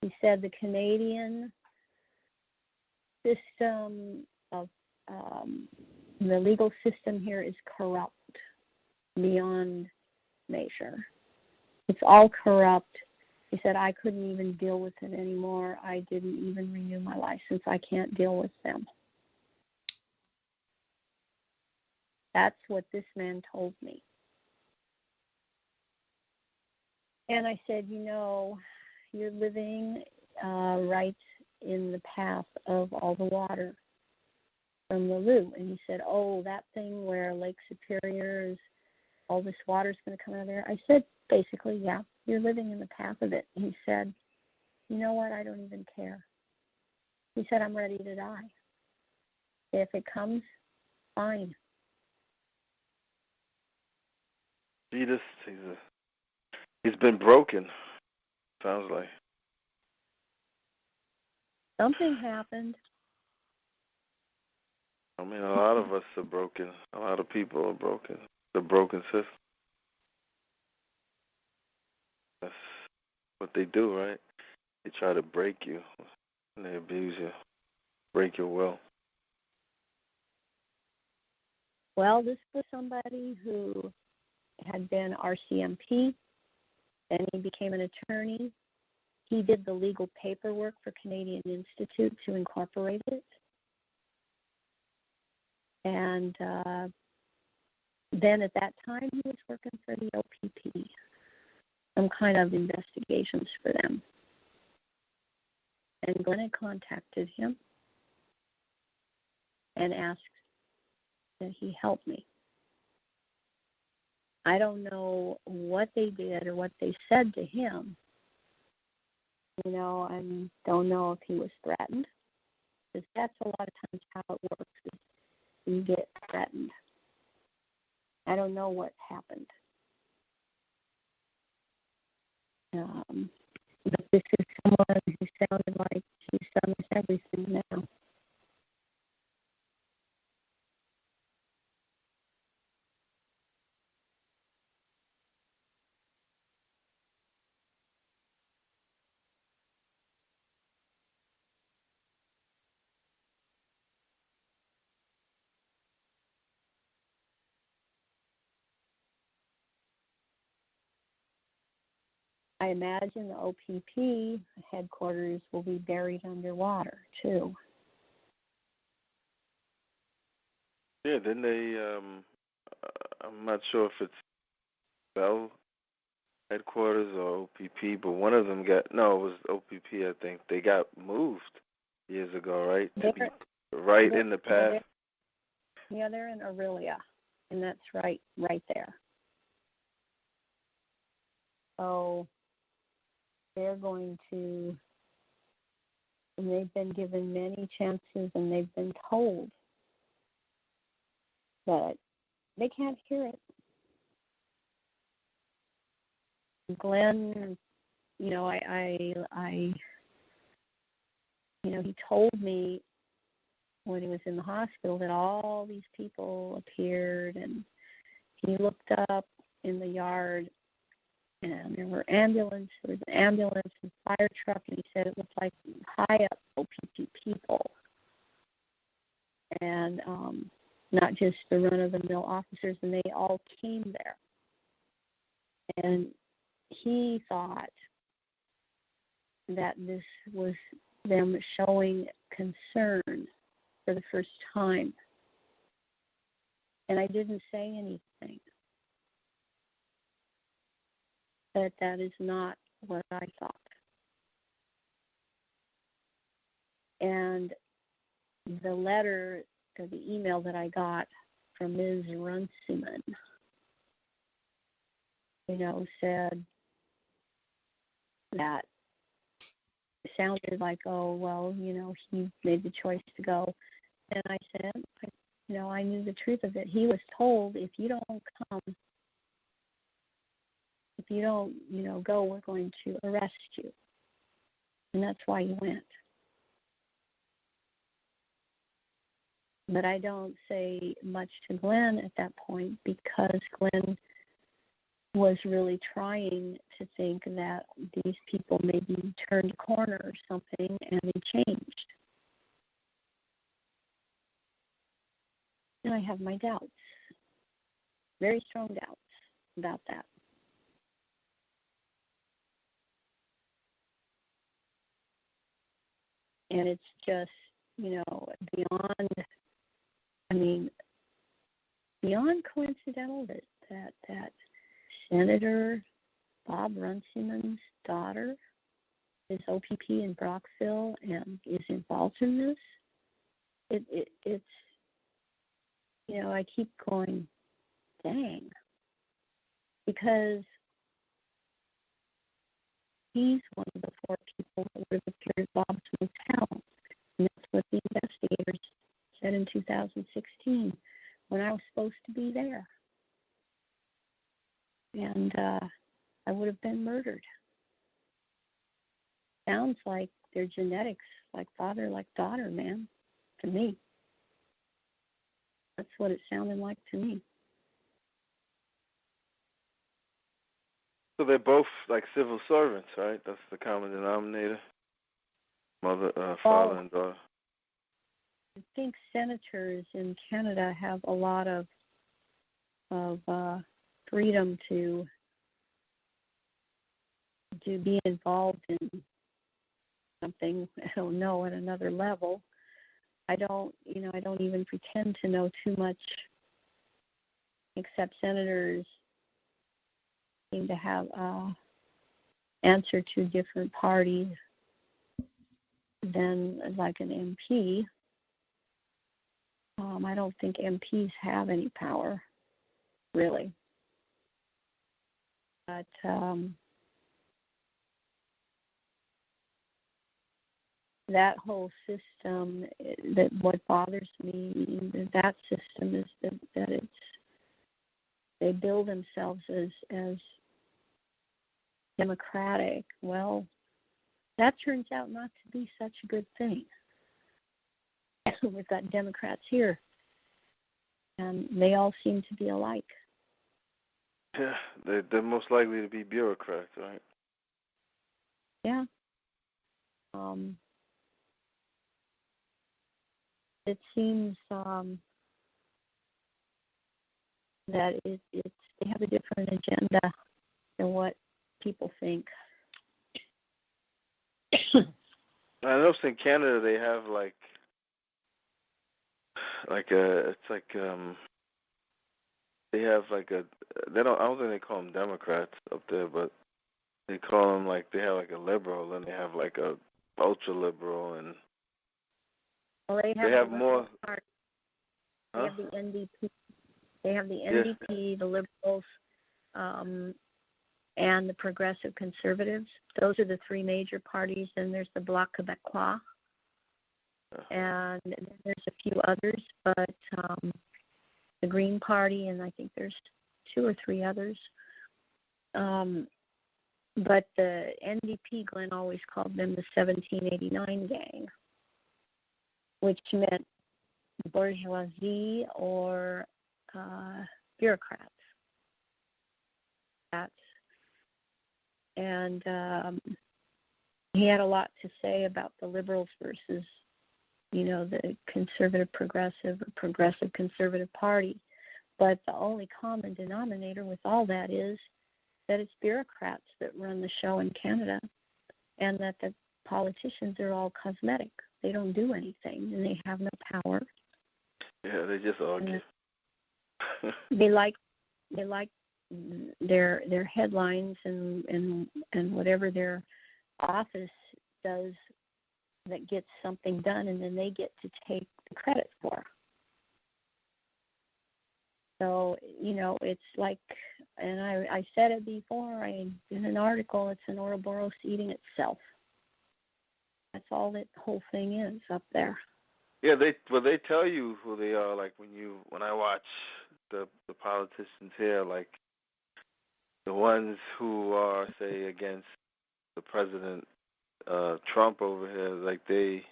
He said the Canadian system of the legal system here is corrupt beyond measure. It's all corrupt. He said, I couldn't even deal with it anymore. I didn't even renew my license. I can't deal with them. That's what this man told me. And I said, you're living right in the path of all the water from the Lou. And he said, that thing where Lake Superior is, all this water's going to come out of there. I said, basically, yeah, you're living in the path of it. He said, you know what, I don't even care. He said, I'm ready to die. If it comes, fine. He's been broken, sounds like. Something happened. I mean, a lot of us are broken. A lot of people are broken. The broken system. That's what they do, right? They try to break you, and they abuse you, break your will. Well, this was somebody who had been RCMP, then he became an attorney. He did the legal paperwork for Canadian Institute to incorporate it. And then at that time, he was working for the OPP, some kind of investigations for them. And Glenn had contacted him and asked that he help me. I don't know what they did or what they said to him. I don't know if he was threatened, because that's a lot of times how it works, is you get threatened. I don't know what happened. But this is someone who sounded like he's done with everything now. I imagine the OPP headquarters will be buried underwater, too. Yeah, didn't they, I'm not sure if it's Bell headquarters or OPP, but one of them it was OPP, I think. They got moved years ago, right? To be right in the path. They're in Aurelia, and that's right there. So they're going to, and they've been given many chances, and they've been told that they can't hear it. Glenn, he told me when he was in the hospital that all these people appeared, and he looked up in the yard, and there were an ambulance and fire truck, and he said it looked like high up OPP people, and not just the run-of-the-mill officers, and they all came there. And he thought that this was them showing concern for the first time. And I didn't say anything. But that is not what I thought. And the letter or the email that I got from Ms. Runciman, said that it sounded like, oh, well, he made the choice to go. And I said, I knew the truth of it. He was told, if you don't come, if you don't, go, we're going to arrest you. And that's why he went. But I don't say much to Glen at that point because Glen was really trying to think that these people maybe turned a corner or something and they changed. And I have my doubts, very strong doubts about that. And it's just, beyond coincidental that Senator Bob Runciman's daughter is OPP in Brockville and is involved in this. It's I keep going, dang, because he's one of the 4 people that would have appeared Bob's motel. And that's what the investigators said in 2016 when I was supposed to be there. And I would have been murdered. Sounds like their genetics, like father, like daughter, man, to me. That's what it sounded like to me. So they're both like civil servants, right? That's the common denominator. Father and daughter. I think senators in Canada have a lot of freedom to be involved in something. I don't know at another level. I don't even pretend to know too much, except senators seem to have answer to different parties than like an MP. I don't think MPs have any power, really. But that whole system, that what bothers me, that system is that they bill themselves as democratic. Well, that turns out not to be such a good thing. We've got Democrats here, and they all seem to be alike. Yeah, they're most likely to be bureaucrats, right? Yeah. It seems that they have a different agenda than what people think. I noticed in Canada they have they don't think they call them Democrats up there, but they call them they have a liberal, and they have a ultra liberal, and well, they have more. Huh? They have the NDP. They have the NDP, the Liberals, and the Progressive Conservatives. Those are the 3 major parties. Then there's the Bloc Québécois, and there's a few others, but the Green Party, and I think there's 2 or 3 others. But the NDP, Glenn always called them the 1789 gang, which meant bourgeoisie or bureaucrats. And he had a lot to say about the liberals versus, the conservative progressive or progressive conservative party. But the only common denominator with all that is that it's bureaucrats that run the show in Canada, and that the politicians are all cosmetic. They don't do anything, and they have no power. Yeah, they just argue. They like their headlines and whatever their office does that gets something done, and then they get to take the credit for. So, it's like, and I said it before in an article, it's an Ouroboros eating itself. That's all that whole thing is up there. Yeah, they tell you who they are. Like when I watch the politicians here, like the ones who are, say, against the president Trump over here, like they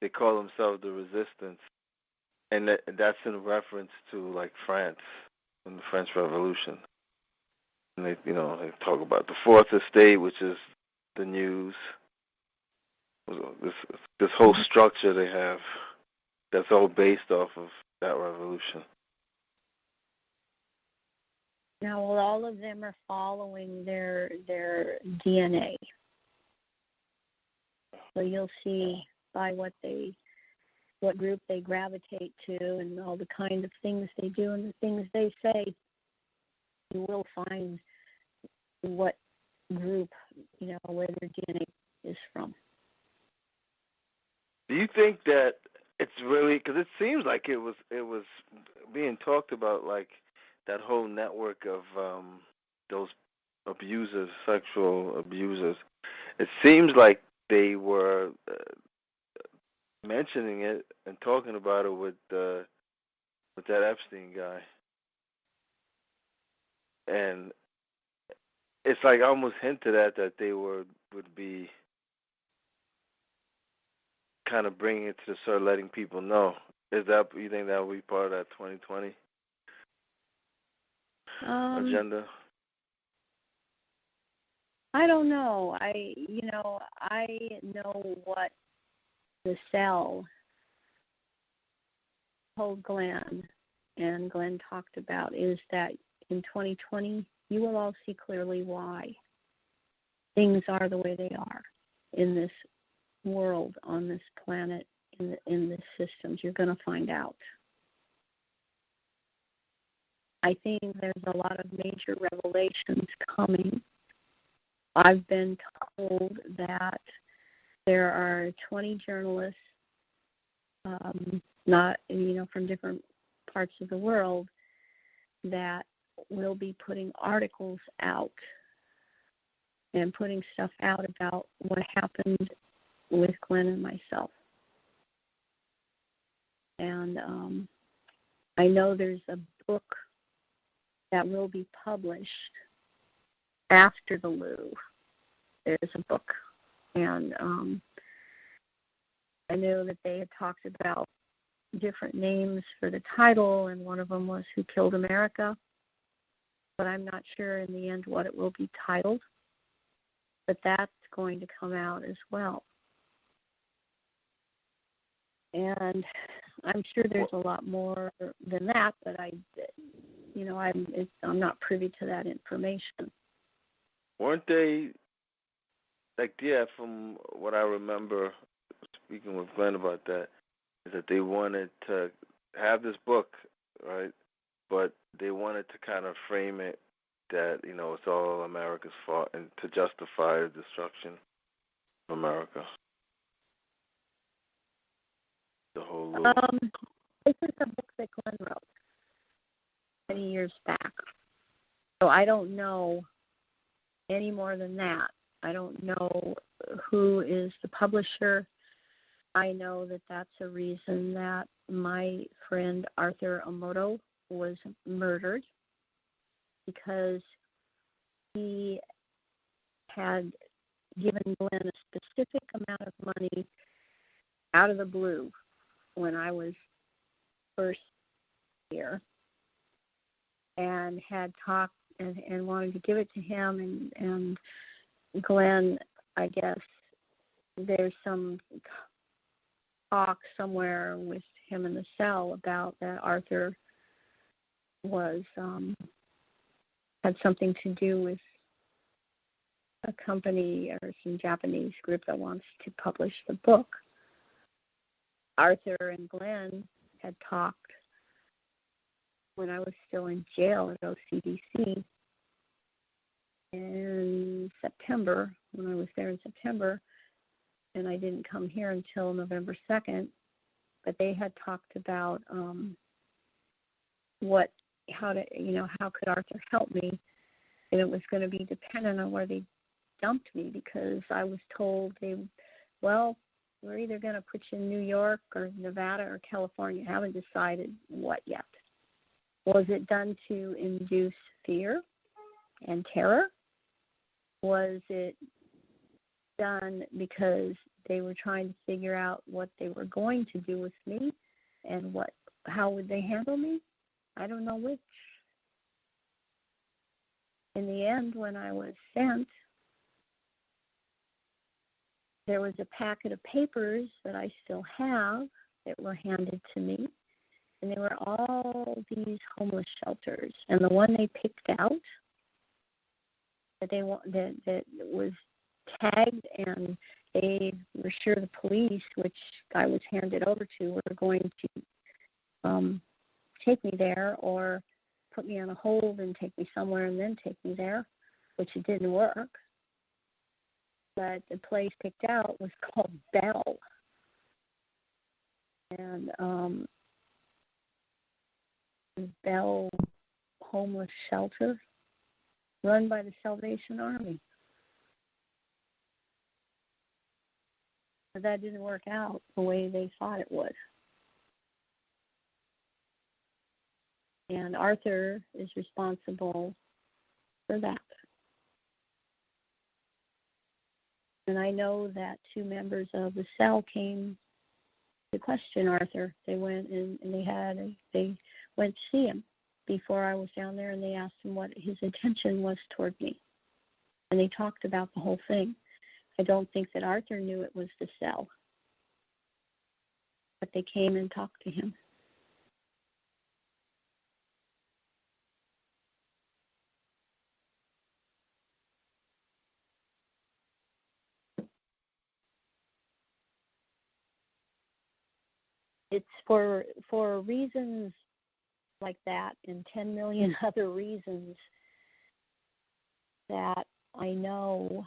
call themselves the resistance, and that's in reference to like France and the French Revolution. And they talk about the Fourth Estate, which is the news. This whole structure they have, that's all based off of that revolution. Now, well, all of them are following their DNA. So you'll see by what group they gravitate to, and all the kind of things they do and the things they say, you will find what group, where their DNA is from. Do you think that it's really, because it seems like it was being talked about, like that whole network of those abusers, sexual abusers. It seems like they were mentioning it and talking about it with that Epstein guy, and it's like almost hinted at that they would be kind of bringing it to start letting people know. You think that will be part of that 2020 agenda? I don't know. I know what the cell told Glenn, and Glenn talked about, is that in 2020 you will all see clearly why things are the way they are in this world, on this planet, in the systems. You're going to find out. I think there's a lot of major revelations coming. I've been told that there are 20 journalists, not from different parts of the world, that will be putting articles out and putting stuff out about what happened with Glenn and myself. And I know there's a book that will be published after the Lou. There's a book, and I know that they had talked about different names for the title, and one of them was Who Killed America, but I'm not sure in the end what it will be titled, but that's going to come out as well. And I'm sure there's a lot more than that, but I'm not privy to that information. Weren't they, from what I remember speaking with Glenn about that, is that they wanted to have this book, right? But they wanted to kind of frame it that, it's all America's fault, and to justify the destruction of America. The whole this is a book that Glenn wrote many years back. So I don't know any more than that. I don't know who is the publisher. I know that that's a reason that my friend Arthur Emoto was murdered, because he had given Glenn a specific amount of money out of the blue when I was first year and had talked and wanted to give it to him. And Glenn, I guess there's some talk somewhere with him in the cell about that Arthur was had something to do with a company or some Japanese group that wants to publish the book. Arthur and Glenn had talked when I was still in jail at OCDC in September, when I was there in September, and I didn't come here until November 2nd, but they had talked about how could Arthur help me, and it was going to be dependent on where they dumped me, because I was told we're either going to put you in New York or Nevada or California. I haven't decided what yet. Was it done to induce fear and terror? Was it done because they were trying to figure out what they were going to do with me and how would they handle me? I don't know which. In the end, when I was sent, there was a packet of papers that I still have that were handed to me, and they were all these homeless shelters. And the one they picked out that was tagged, and they were sure the police, which I was handed over to, were going to take me there or put me on a hold and take me somewhere and then take me there, which it didn't work. But the place picked out was called Bell. And Bell Homeless Shelter, run by the Salvation Army. But that didn't work out the way they thought it would. And Arthur is responsible for that. And I know that 2 members of the cell came to question Arthur. They went and they went to see him before I was down there, and they asked him what his intention was toward me. And they talked about the whole thing. I don't think that Arthur knew it was the cell, but they came and talked to him. It's for reasons like that and 10 million other reasons that I know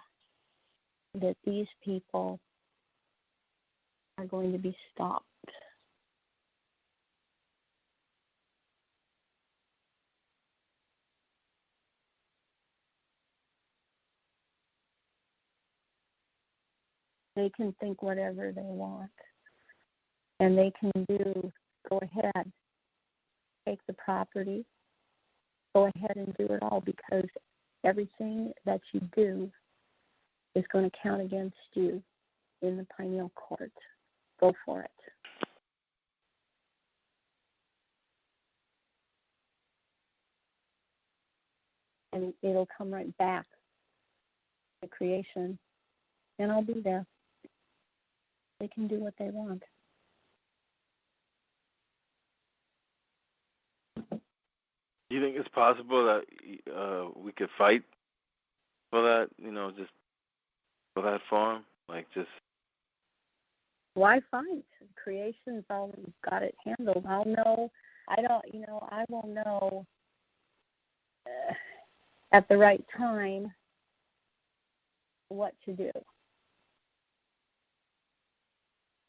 that these people are going to be stopped. They can think whatever they want. And they can go ahead, take the property, go ahead and do it all, because everything that you do is going to count against you in the pineal court. Go for it. And it'll come right back to creation, and I'll be there. They can do what they want. Do you think it's possible that we could fight for that, just for that farm? Why fight? Creation's already got it handled. I will know at the right time what to do.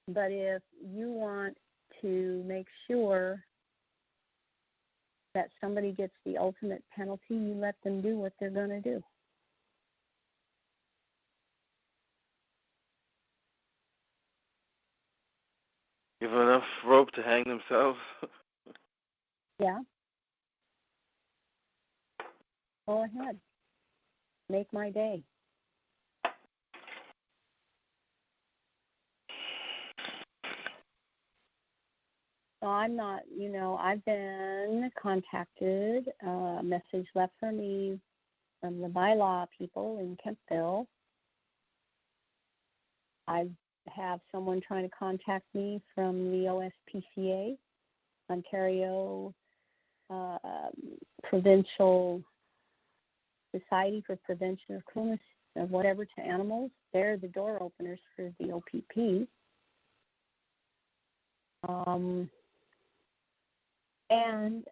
But if you want to make sure that somebody gets the ultimate penalty, you let them do what they're going to do. Give them enough rope to hang themselves? Yeah. Go ahead. Make my day. So I'm not, I've been contacted, a message left for me from the bylaw people in Kempville. I have someone trying to contact me from the OSPCA, Ontario Provincial Society for Prevention of Cruelty of whatever to animals. They're the door openers for the OPP. And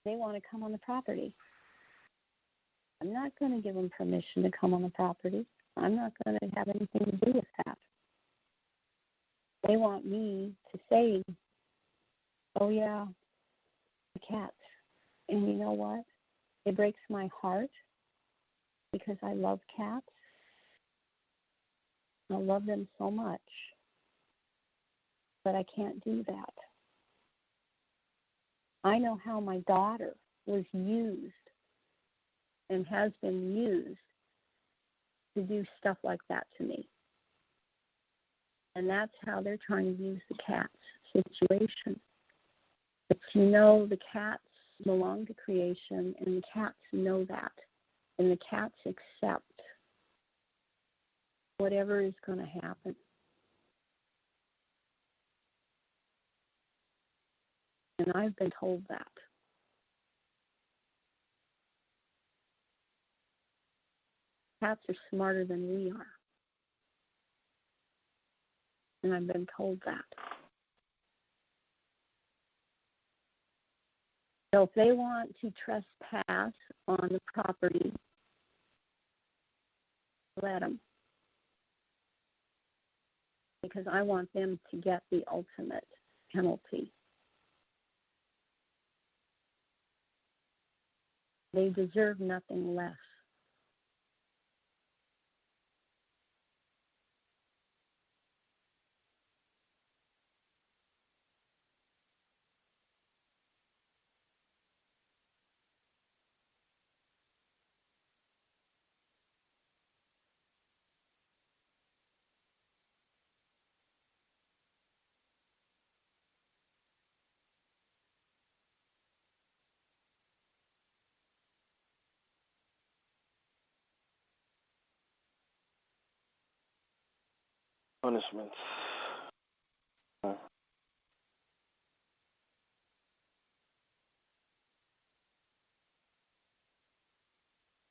they want to come on the property. I'm not going to give them permission to come on the property. I'm not going to have anything to do with that. They want me to say, oh, yeah, the cats. And you know what? It breaks my heart because I love cats. I love them so much. But I can't do that. I know how my daughter was used and has been used to do stuff like that to me. And that's how they're trying to use the cat's situation. But the cats belong to creation, and the cats know that. And the cats accept whatever is going to happen. And I've been told that. Cats are smarter than we are. And I've been told that. So if they want to trespass on the property, let them. Because I want them to get the ultimate penalty. They deserve nothing less. Punishments.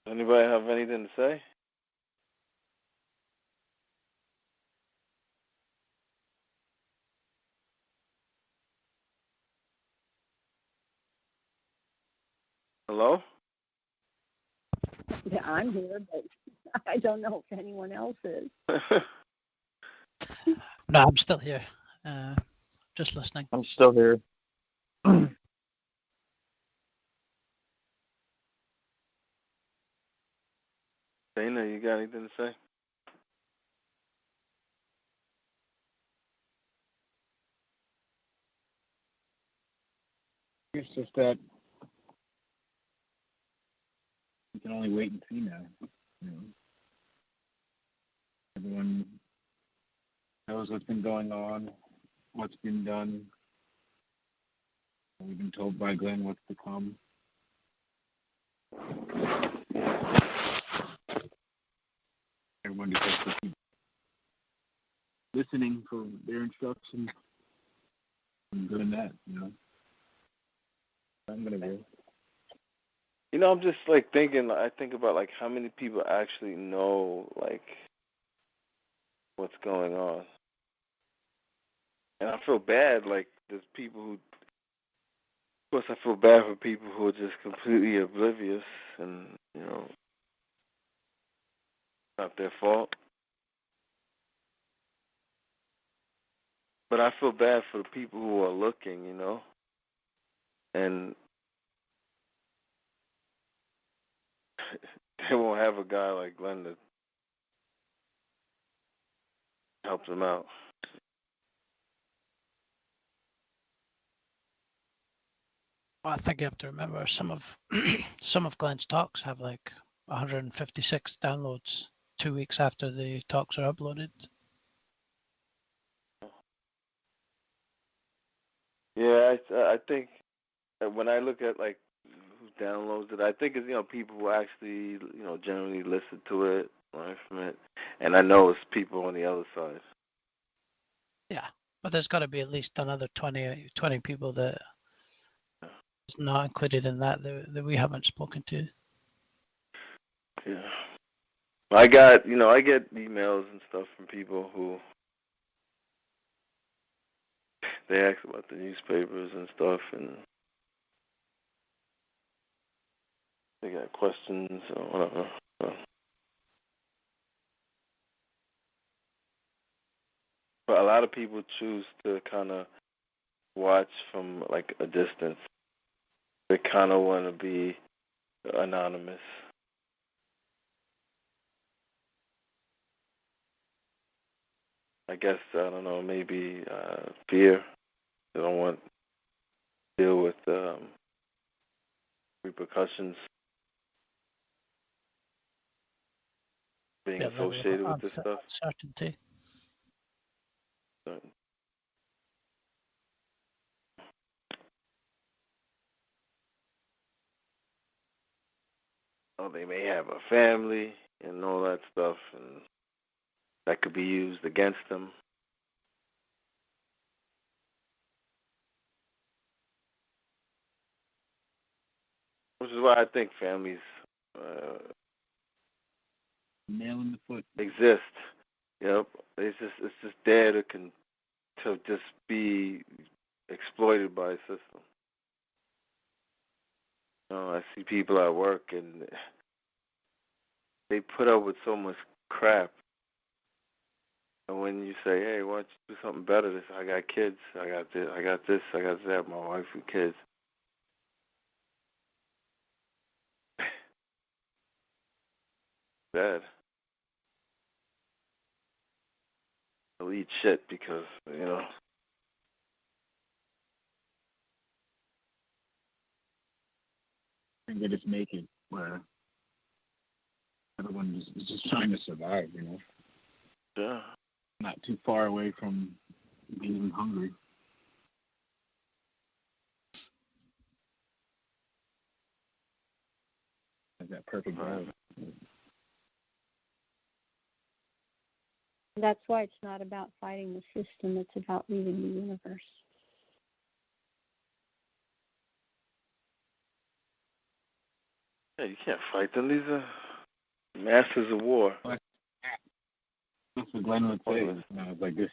Anybody have anything to say? Hello? Yeah, I'm here, but I don't know if anyone else is. No, I'm still here. Just listening. I'm still here. Dana, you got anything to say? It's just that we can only wait and see now. Everyone knows what's been going on, what's been done. We've been told by Glen what's to come. Everyone just has to keep listening for their instructions and doing that, I'm going to do. I'm just thinking, I think about how many people actually know what's going on. And I feel bad, there's people who, of course I feel bad for people who are just completely oblivious and, not their fault. But I feel bad for the people who are looking, and they won't have a guy like Glen that helps them out. Well, I think you have to remember some of Glen's talks have 156 downloads 2 weeks after the talks are uploaded. Yeah, I think when I look at like who downloads it, I think it's people who actually generally listen to it, learn from it, and I know it's people on the other side. Yeah, but there's got to be at least another 20 people that is not included in that we haven't spoken to. Yeah, I get emails and stuff from people who they ask about the newspapers and stuff, and they got questions or whatever. So, but a lot of people choose to kind of watch from like a distance. They kind of want to be anonymous. I guess I don't know, maybe fear. They don't want to deal with repercussions being associated with this stuff. Uncertainty. They may have a family and all that stuff, and that could be used against them. Which is why I think families nail in the foot exist. Yep, it's just there to just be exploited by a system. I see people at work and they put up with so much crap. And when you say, "Hey, why don't you do something better?" They say, "I got kids. I got this. I got this. I got that. My wife and kids." Bad. They'll eat shit because and they just make it where everyone is just trying to survive, Yeah. Not too far away from being hungry. Like that perfect balance. That's why it's not about fighting the system. It's about leaving the universe. Yeah, you can't fight them. These are masters of war. That's what Glen would say. Like this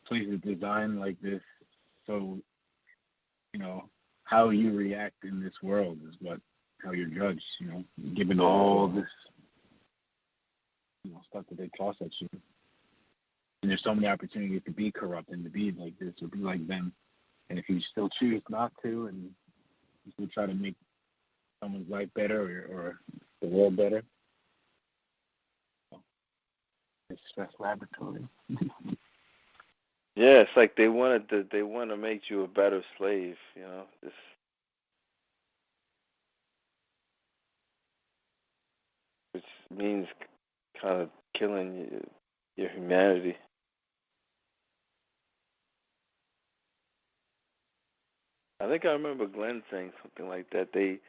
place is designed like this, so how you react in this world is how you're judged. Given all this stuff that they toss at you, and there's so many opportunities to be corrupt and to be like this or be like them, and if you still choose not to, and you still try to make someone's life better or the world better, it's stress laboratory. Yeah, it's like they want to make you a better slave, which means kind of killing your humanity. I think I remember Glenn saying something like that. They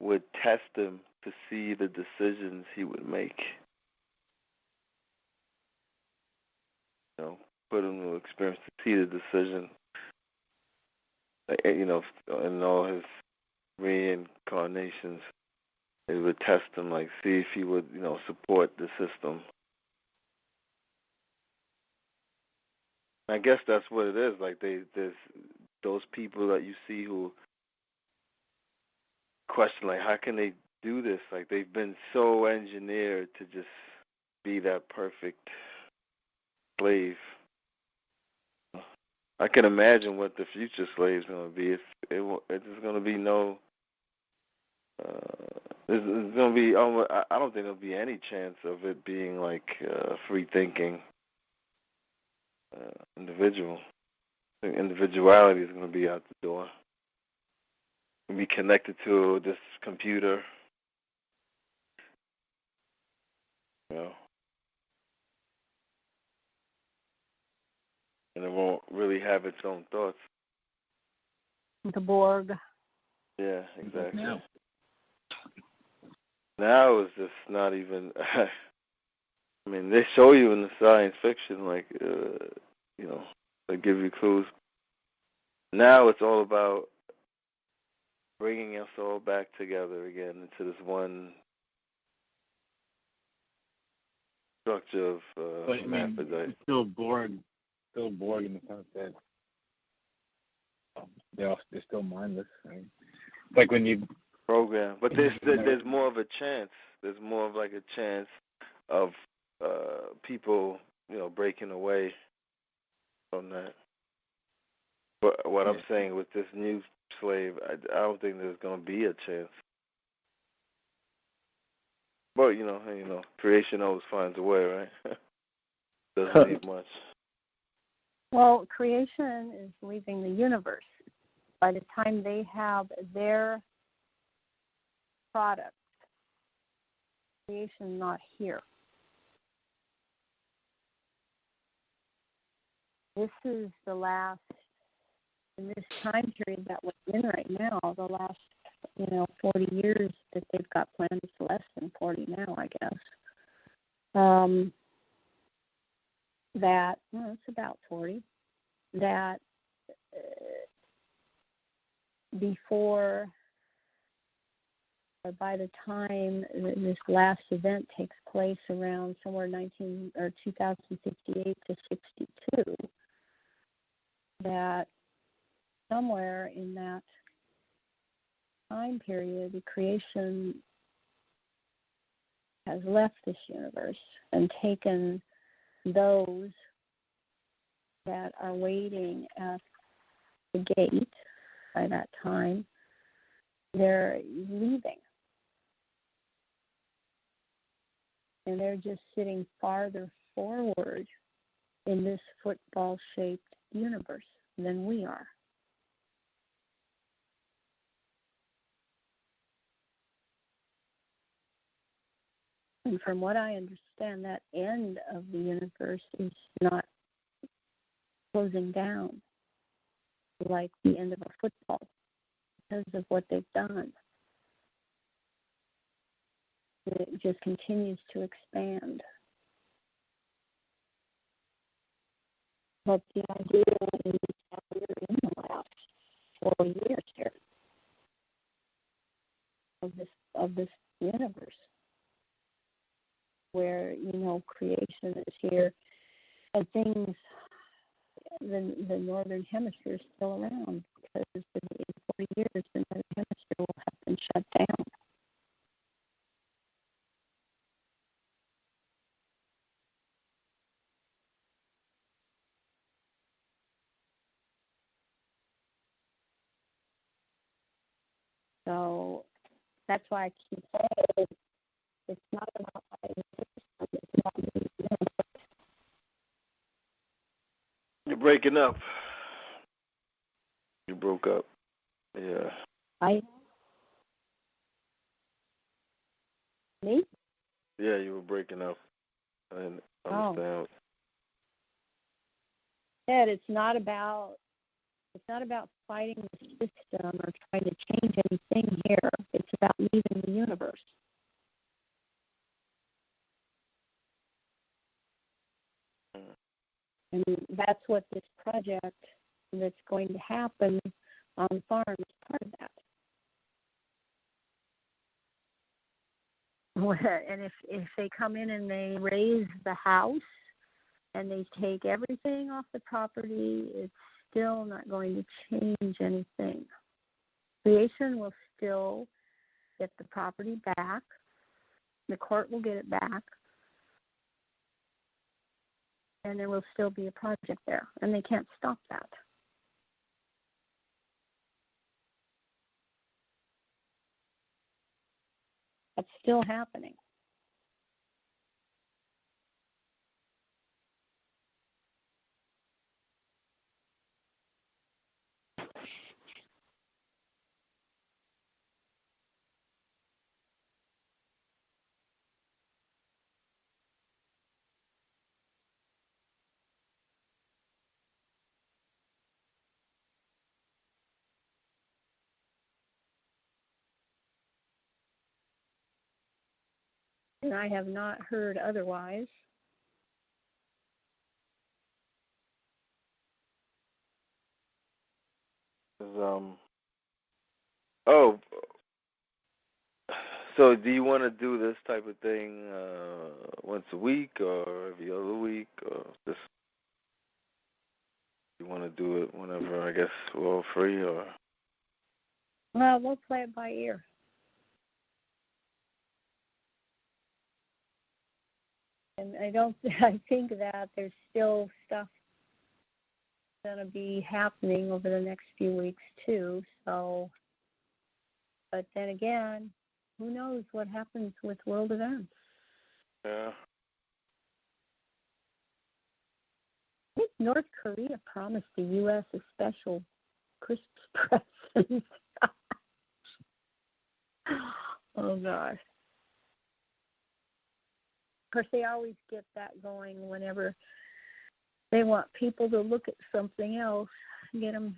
would test him to see the decisions he would make. Put him to experience to see the decision. In all his reincarnations, they would test him, like see if he would, support the system. I guess that's what it is. Like there's those people that you see who question, like, how can they do this? Like they've been so engineered to just be that perfect slave. I can imagine what the future slave's going to be. It's going to be no. There's going to be. I don't think there'll be any chance of it being like free thinking individual. I think individuality is going to be out the door. Be connected to this computer. And it won't really have its own thoughts. The Borg. Yeah, exactly. Now. Now it's just not even. I mean, they show you in the science fiction, like, they give you clues. Now it's all about bringing us all back together again into this one structure of But I mean, Hermaphrodite. it's still Borg in the sense that they're still mindless. Right? Like when you Program, but there's more of a chance. There's more of like a chance of people, breaking away from that. But what I'm saying with this new slave, I don't think there's going to be a chance. But creation always finds a way, right? Doesn't need much. Well, creation is leaving the universe. By the time they have their product, creation not here. This is the last, in this time period that we're in right now, the last, 40 years that they've got planned. It's less than 40 now, I guess. It's about 40. That before or by the time this last event takes place around somewhere 2058 to 62, that somewhere in that time period, the creation has left this universe and taken those that are waiting at the gate by that time. They're leaving. And they're just sitting farther forward in this football-shaped universe than we are. And from what I understand, that end of the universe is not closing down like the end of a football because of what they've done. It just continues to expand. But the idea is that we're in the last 4 years here of this universe, where creation is here, and things. The northern hemisphere is still around because in 40 years the northern hemisphere will have been shut down. So that's why I keep saying it's not about fighting the system, it's about moving the universe. You're breaking up. You broke up. Yeah. Me? Yeah, you were breaking up. I didn't understand. Said it's not about fighting the system or trying to change anything here. It's about leaving the universe. And that's what this project that's going to happen on the farm is part of that. And if they come in and they raise the house and they take everything off the property, it's still not going to change anything. Creation will still get the property back. The court will get it back. And there will still be a project there. And they can't stop that. That's still happening. And I have not heard otherwise. Oh, so do you want to do this type of thing once a week or every other week, or just you want to do it whenever, I guess, we're all free, or? Well, we'll play it by ear. And I think that there's still stuff going to be happening over the next few weeks too. So, but then again, who knows what happens with world events? Yeah. I think North Korea promised the U.S. a special Christmas present. Oh, gosh. Of course, they always get that going whenever they want people to look at something else, get them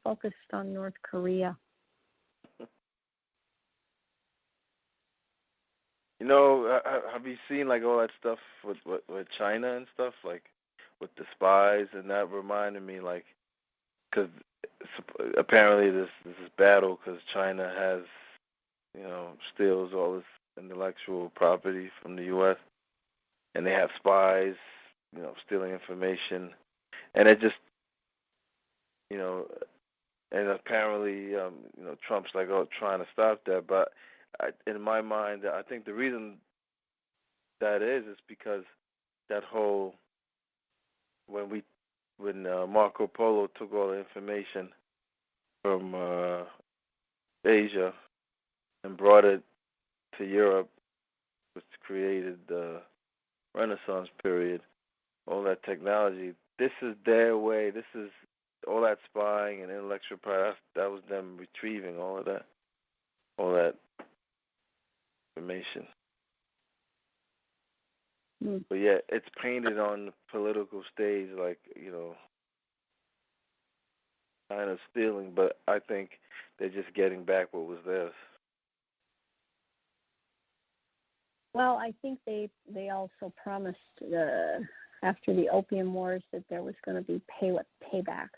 focused on North Korea. You know, have you seen like all that stuff with China and stuff, like with the spies? And that reminded me, like, because apparently this is battle because China has, steals all this intellectual property from the U.S. and they have spies, stealing information, and it just, and apparently, Trump's like, trying to stop that, but in my mind, I think the reason that is because that whole when Marco Polo took all the information from Asia and brought it to Europe, which created the Renaissance period, all that technology. This is their way. This is all that spying and intellectual property. That was them retrieving all that information. But yeah, it's painted on the political stage like, China's stealing, but I think they're just getting back what was theirs. Well, I think they also promised after the Opium Wars that there was going to be payback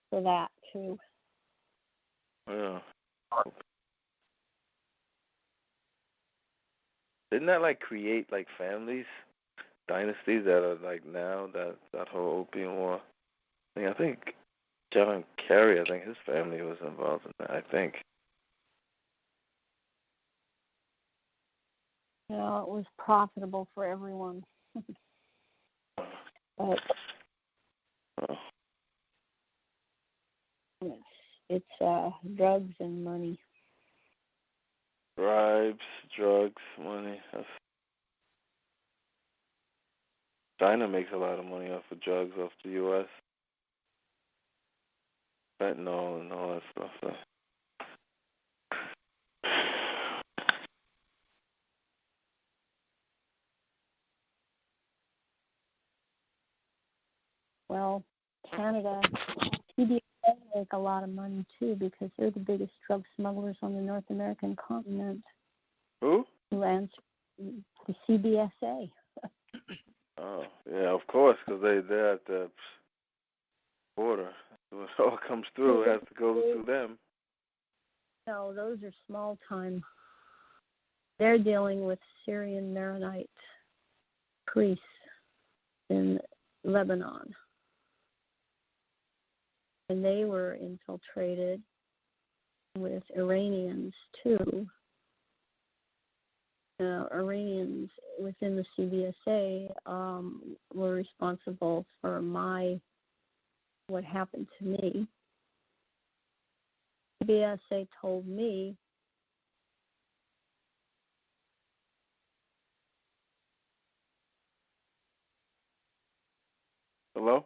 for that too. Yeah. Didn't that like create like families, dynasties that are like now that whole Opium War? I think Glen Kealey, I think his family was involved in that. I think. Yeah, it was profitable for everyone. But it's drugs and money. Bribes, drugs, money. China makes a lot of money off of drugs off the U.S. Fentanyl and all that stuff. So. Well, Canada, CBA make a lot of money too because they're the biggest drug smugglers on the North American continent. Who? Who answer the CBSA. Oh, yeah, of course, because they're at the border. So it all comes through. It has to go through them. No, those are small time. They're dealing with Syrian Maronite priests in Lebanon. And they were infiltrated with Iranians too. Iranians within the CBSA were responsible for what happened to me. CBSA told me Hello?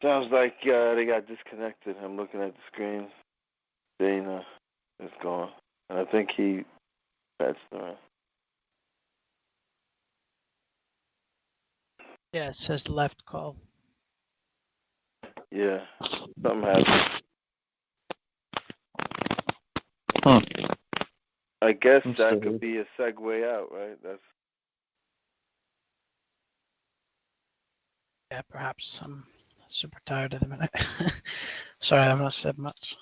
Sounds like they got disconnected. I'm looking at the screen. Dana is gone. And I think that's the. Yeah, it says left call. Yeah, something happened. Huh. I guess that could be a segue out, right? Yeah, perhaps. I'm super tired at the minute. Sorry, I've not said much.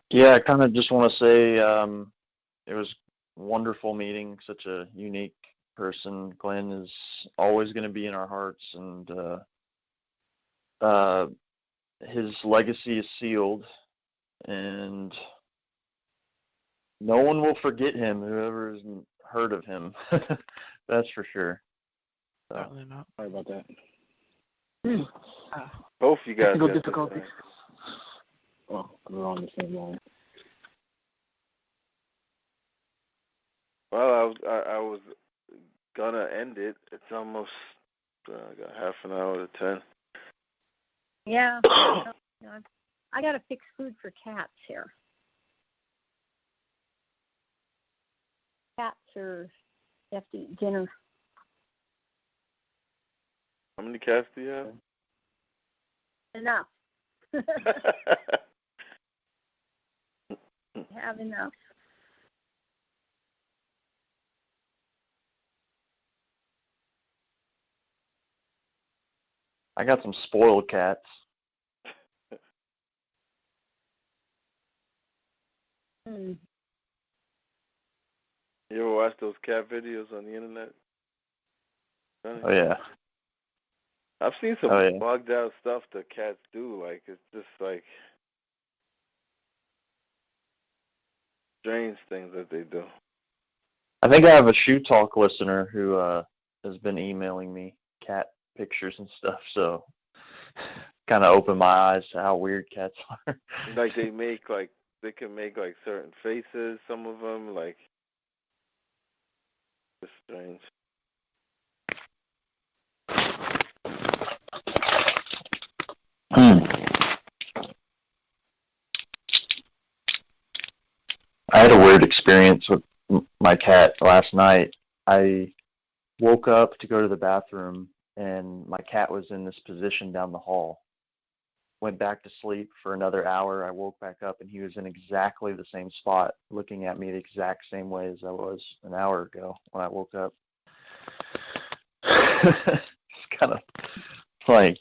Yeah, I kind of just want to say it was wonderful meeting such a unique person. Glen is always going to be in our hearts, and his legacy is sealed, and no one will forget him, whoever hasn't heard of him. That's for sure. So. Certainly not. Sorry about that. Both you guys Technical got difficulties. Oh, we're on the same line. Well, I was gonna end it. It's almost got half an hour to 10. Yeah. I got to fix food for cats here. Cats have to eat dinner. How many cats do you have? Enough. Have enough. I got some spoiled cats. Hmm. You ever watch those cat videos on the internet? Oh, yeah. I've seen some bugged out stuff that cats do. Like, it's just like strange things that they do. I think I have a Shoe Talk listener who has been emailing me cat pictures and stuff, so kind of opened my eyes to how weird cats are. Like they can make like certain faces, some of them, like, it's strange. I had a weird experience with my cat last night. I woke up to go to the bathroom, and my cat was in this position down the hall. Went back to sleep for another hour. I woke back up, and he was in exactly the same spot, looking at me the exact same way as I was an hour ago when I woke up. It's kind of like,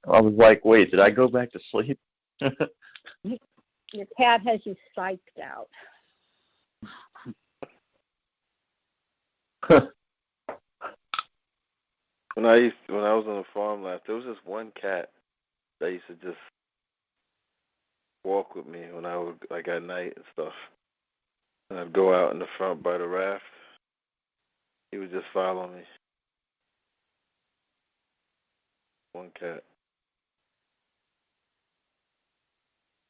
I was like, wait, did I go back to sleep? Your cat has you psyched out. When I was on the farm last, there was just one cat that used to just walk with me when I would, like, at night and stuff. And I'd go out in the front by the raft. He would just follow me. One cat.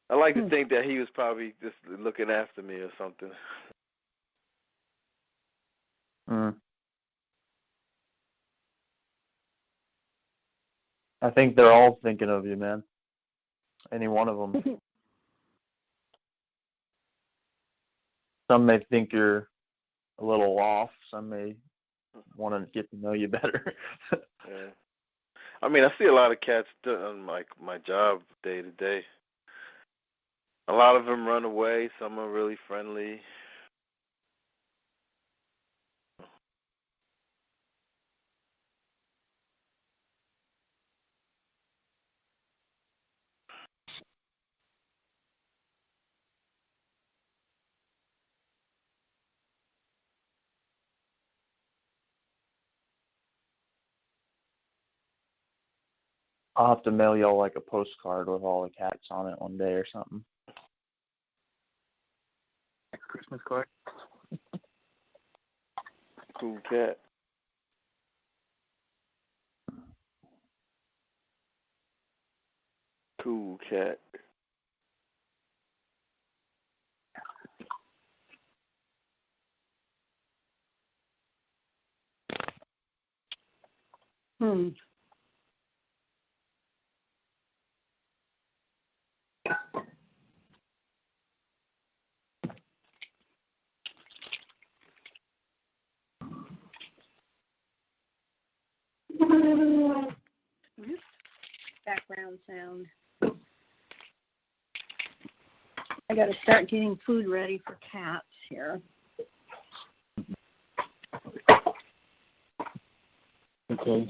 I like to think that he was probably just looking after me or something. I think they're all thinking of you, man. Any one of them. Some may think you're a little off. Some may want to get to know you better. Yeah. I mean, I see a lot of cats doing my job day to day. A lot of them run away. Some are really friendly. I'll have to mail y'all like a postcard with all the cats on it one day or something. Christmas card. Cool cat. Cool cat. Background sound. I got to start getting food ready for cats here. Okay.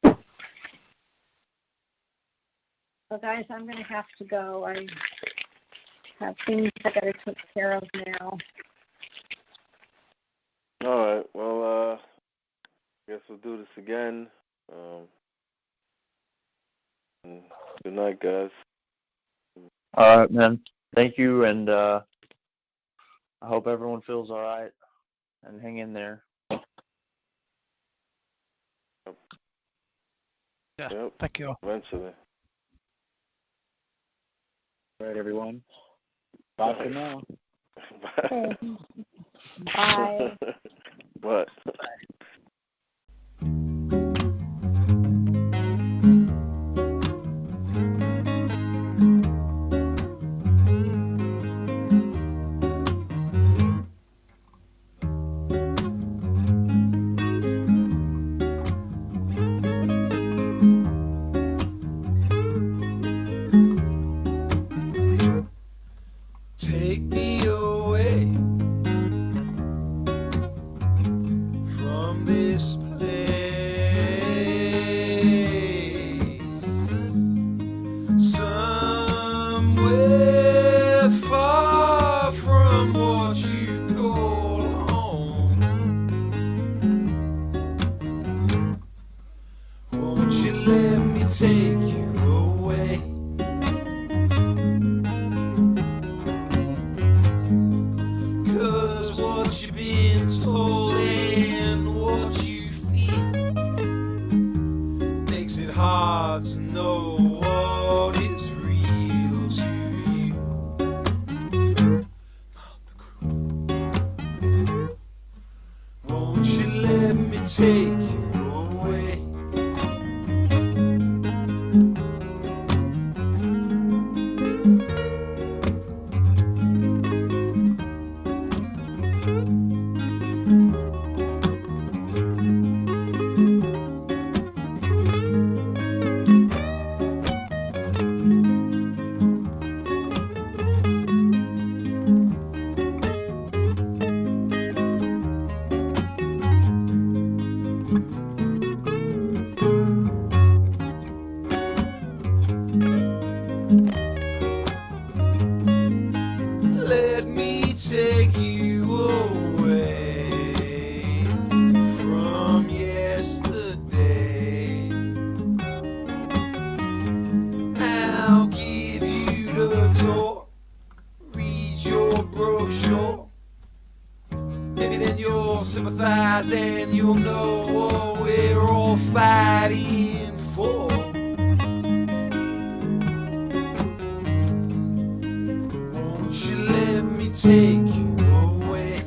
So, guys, I'm going to have to go. I have things I got to take care of now. All right. Well, I guess we'll do this again. Good night, guys. All right, man. Thank you, and I hope everyone feels all right, and hang in there. Yeah. Yep. Thank you all. Eventually. All right, everyone. Bye for now. Okay. Bye. What? Take me away from this place, somewhere far from what you call home. Won't you let me take you away? 'Cause what you've been told and what you feel makes it hard to know what is real to you. Won't you let me take you away? Let me take you away from yesterday. I'll give you the tour, read your brochure. Maybe then you'll sympathize and you'll know what we're all fighting for. Won't you let me take you away?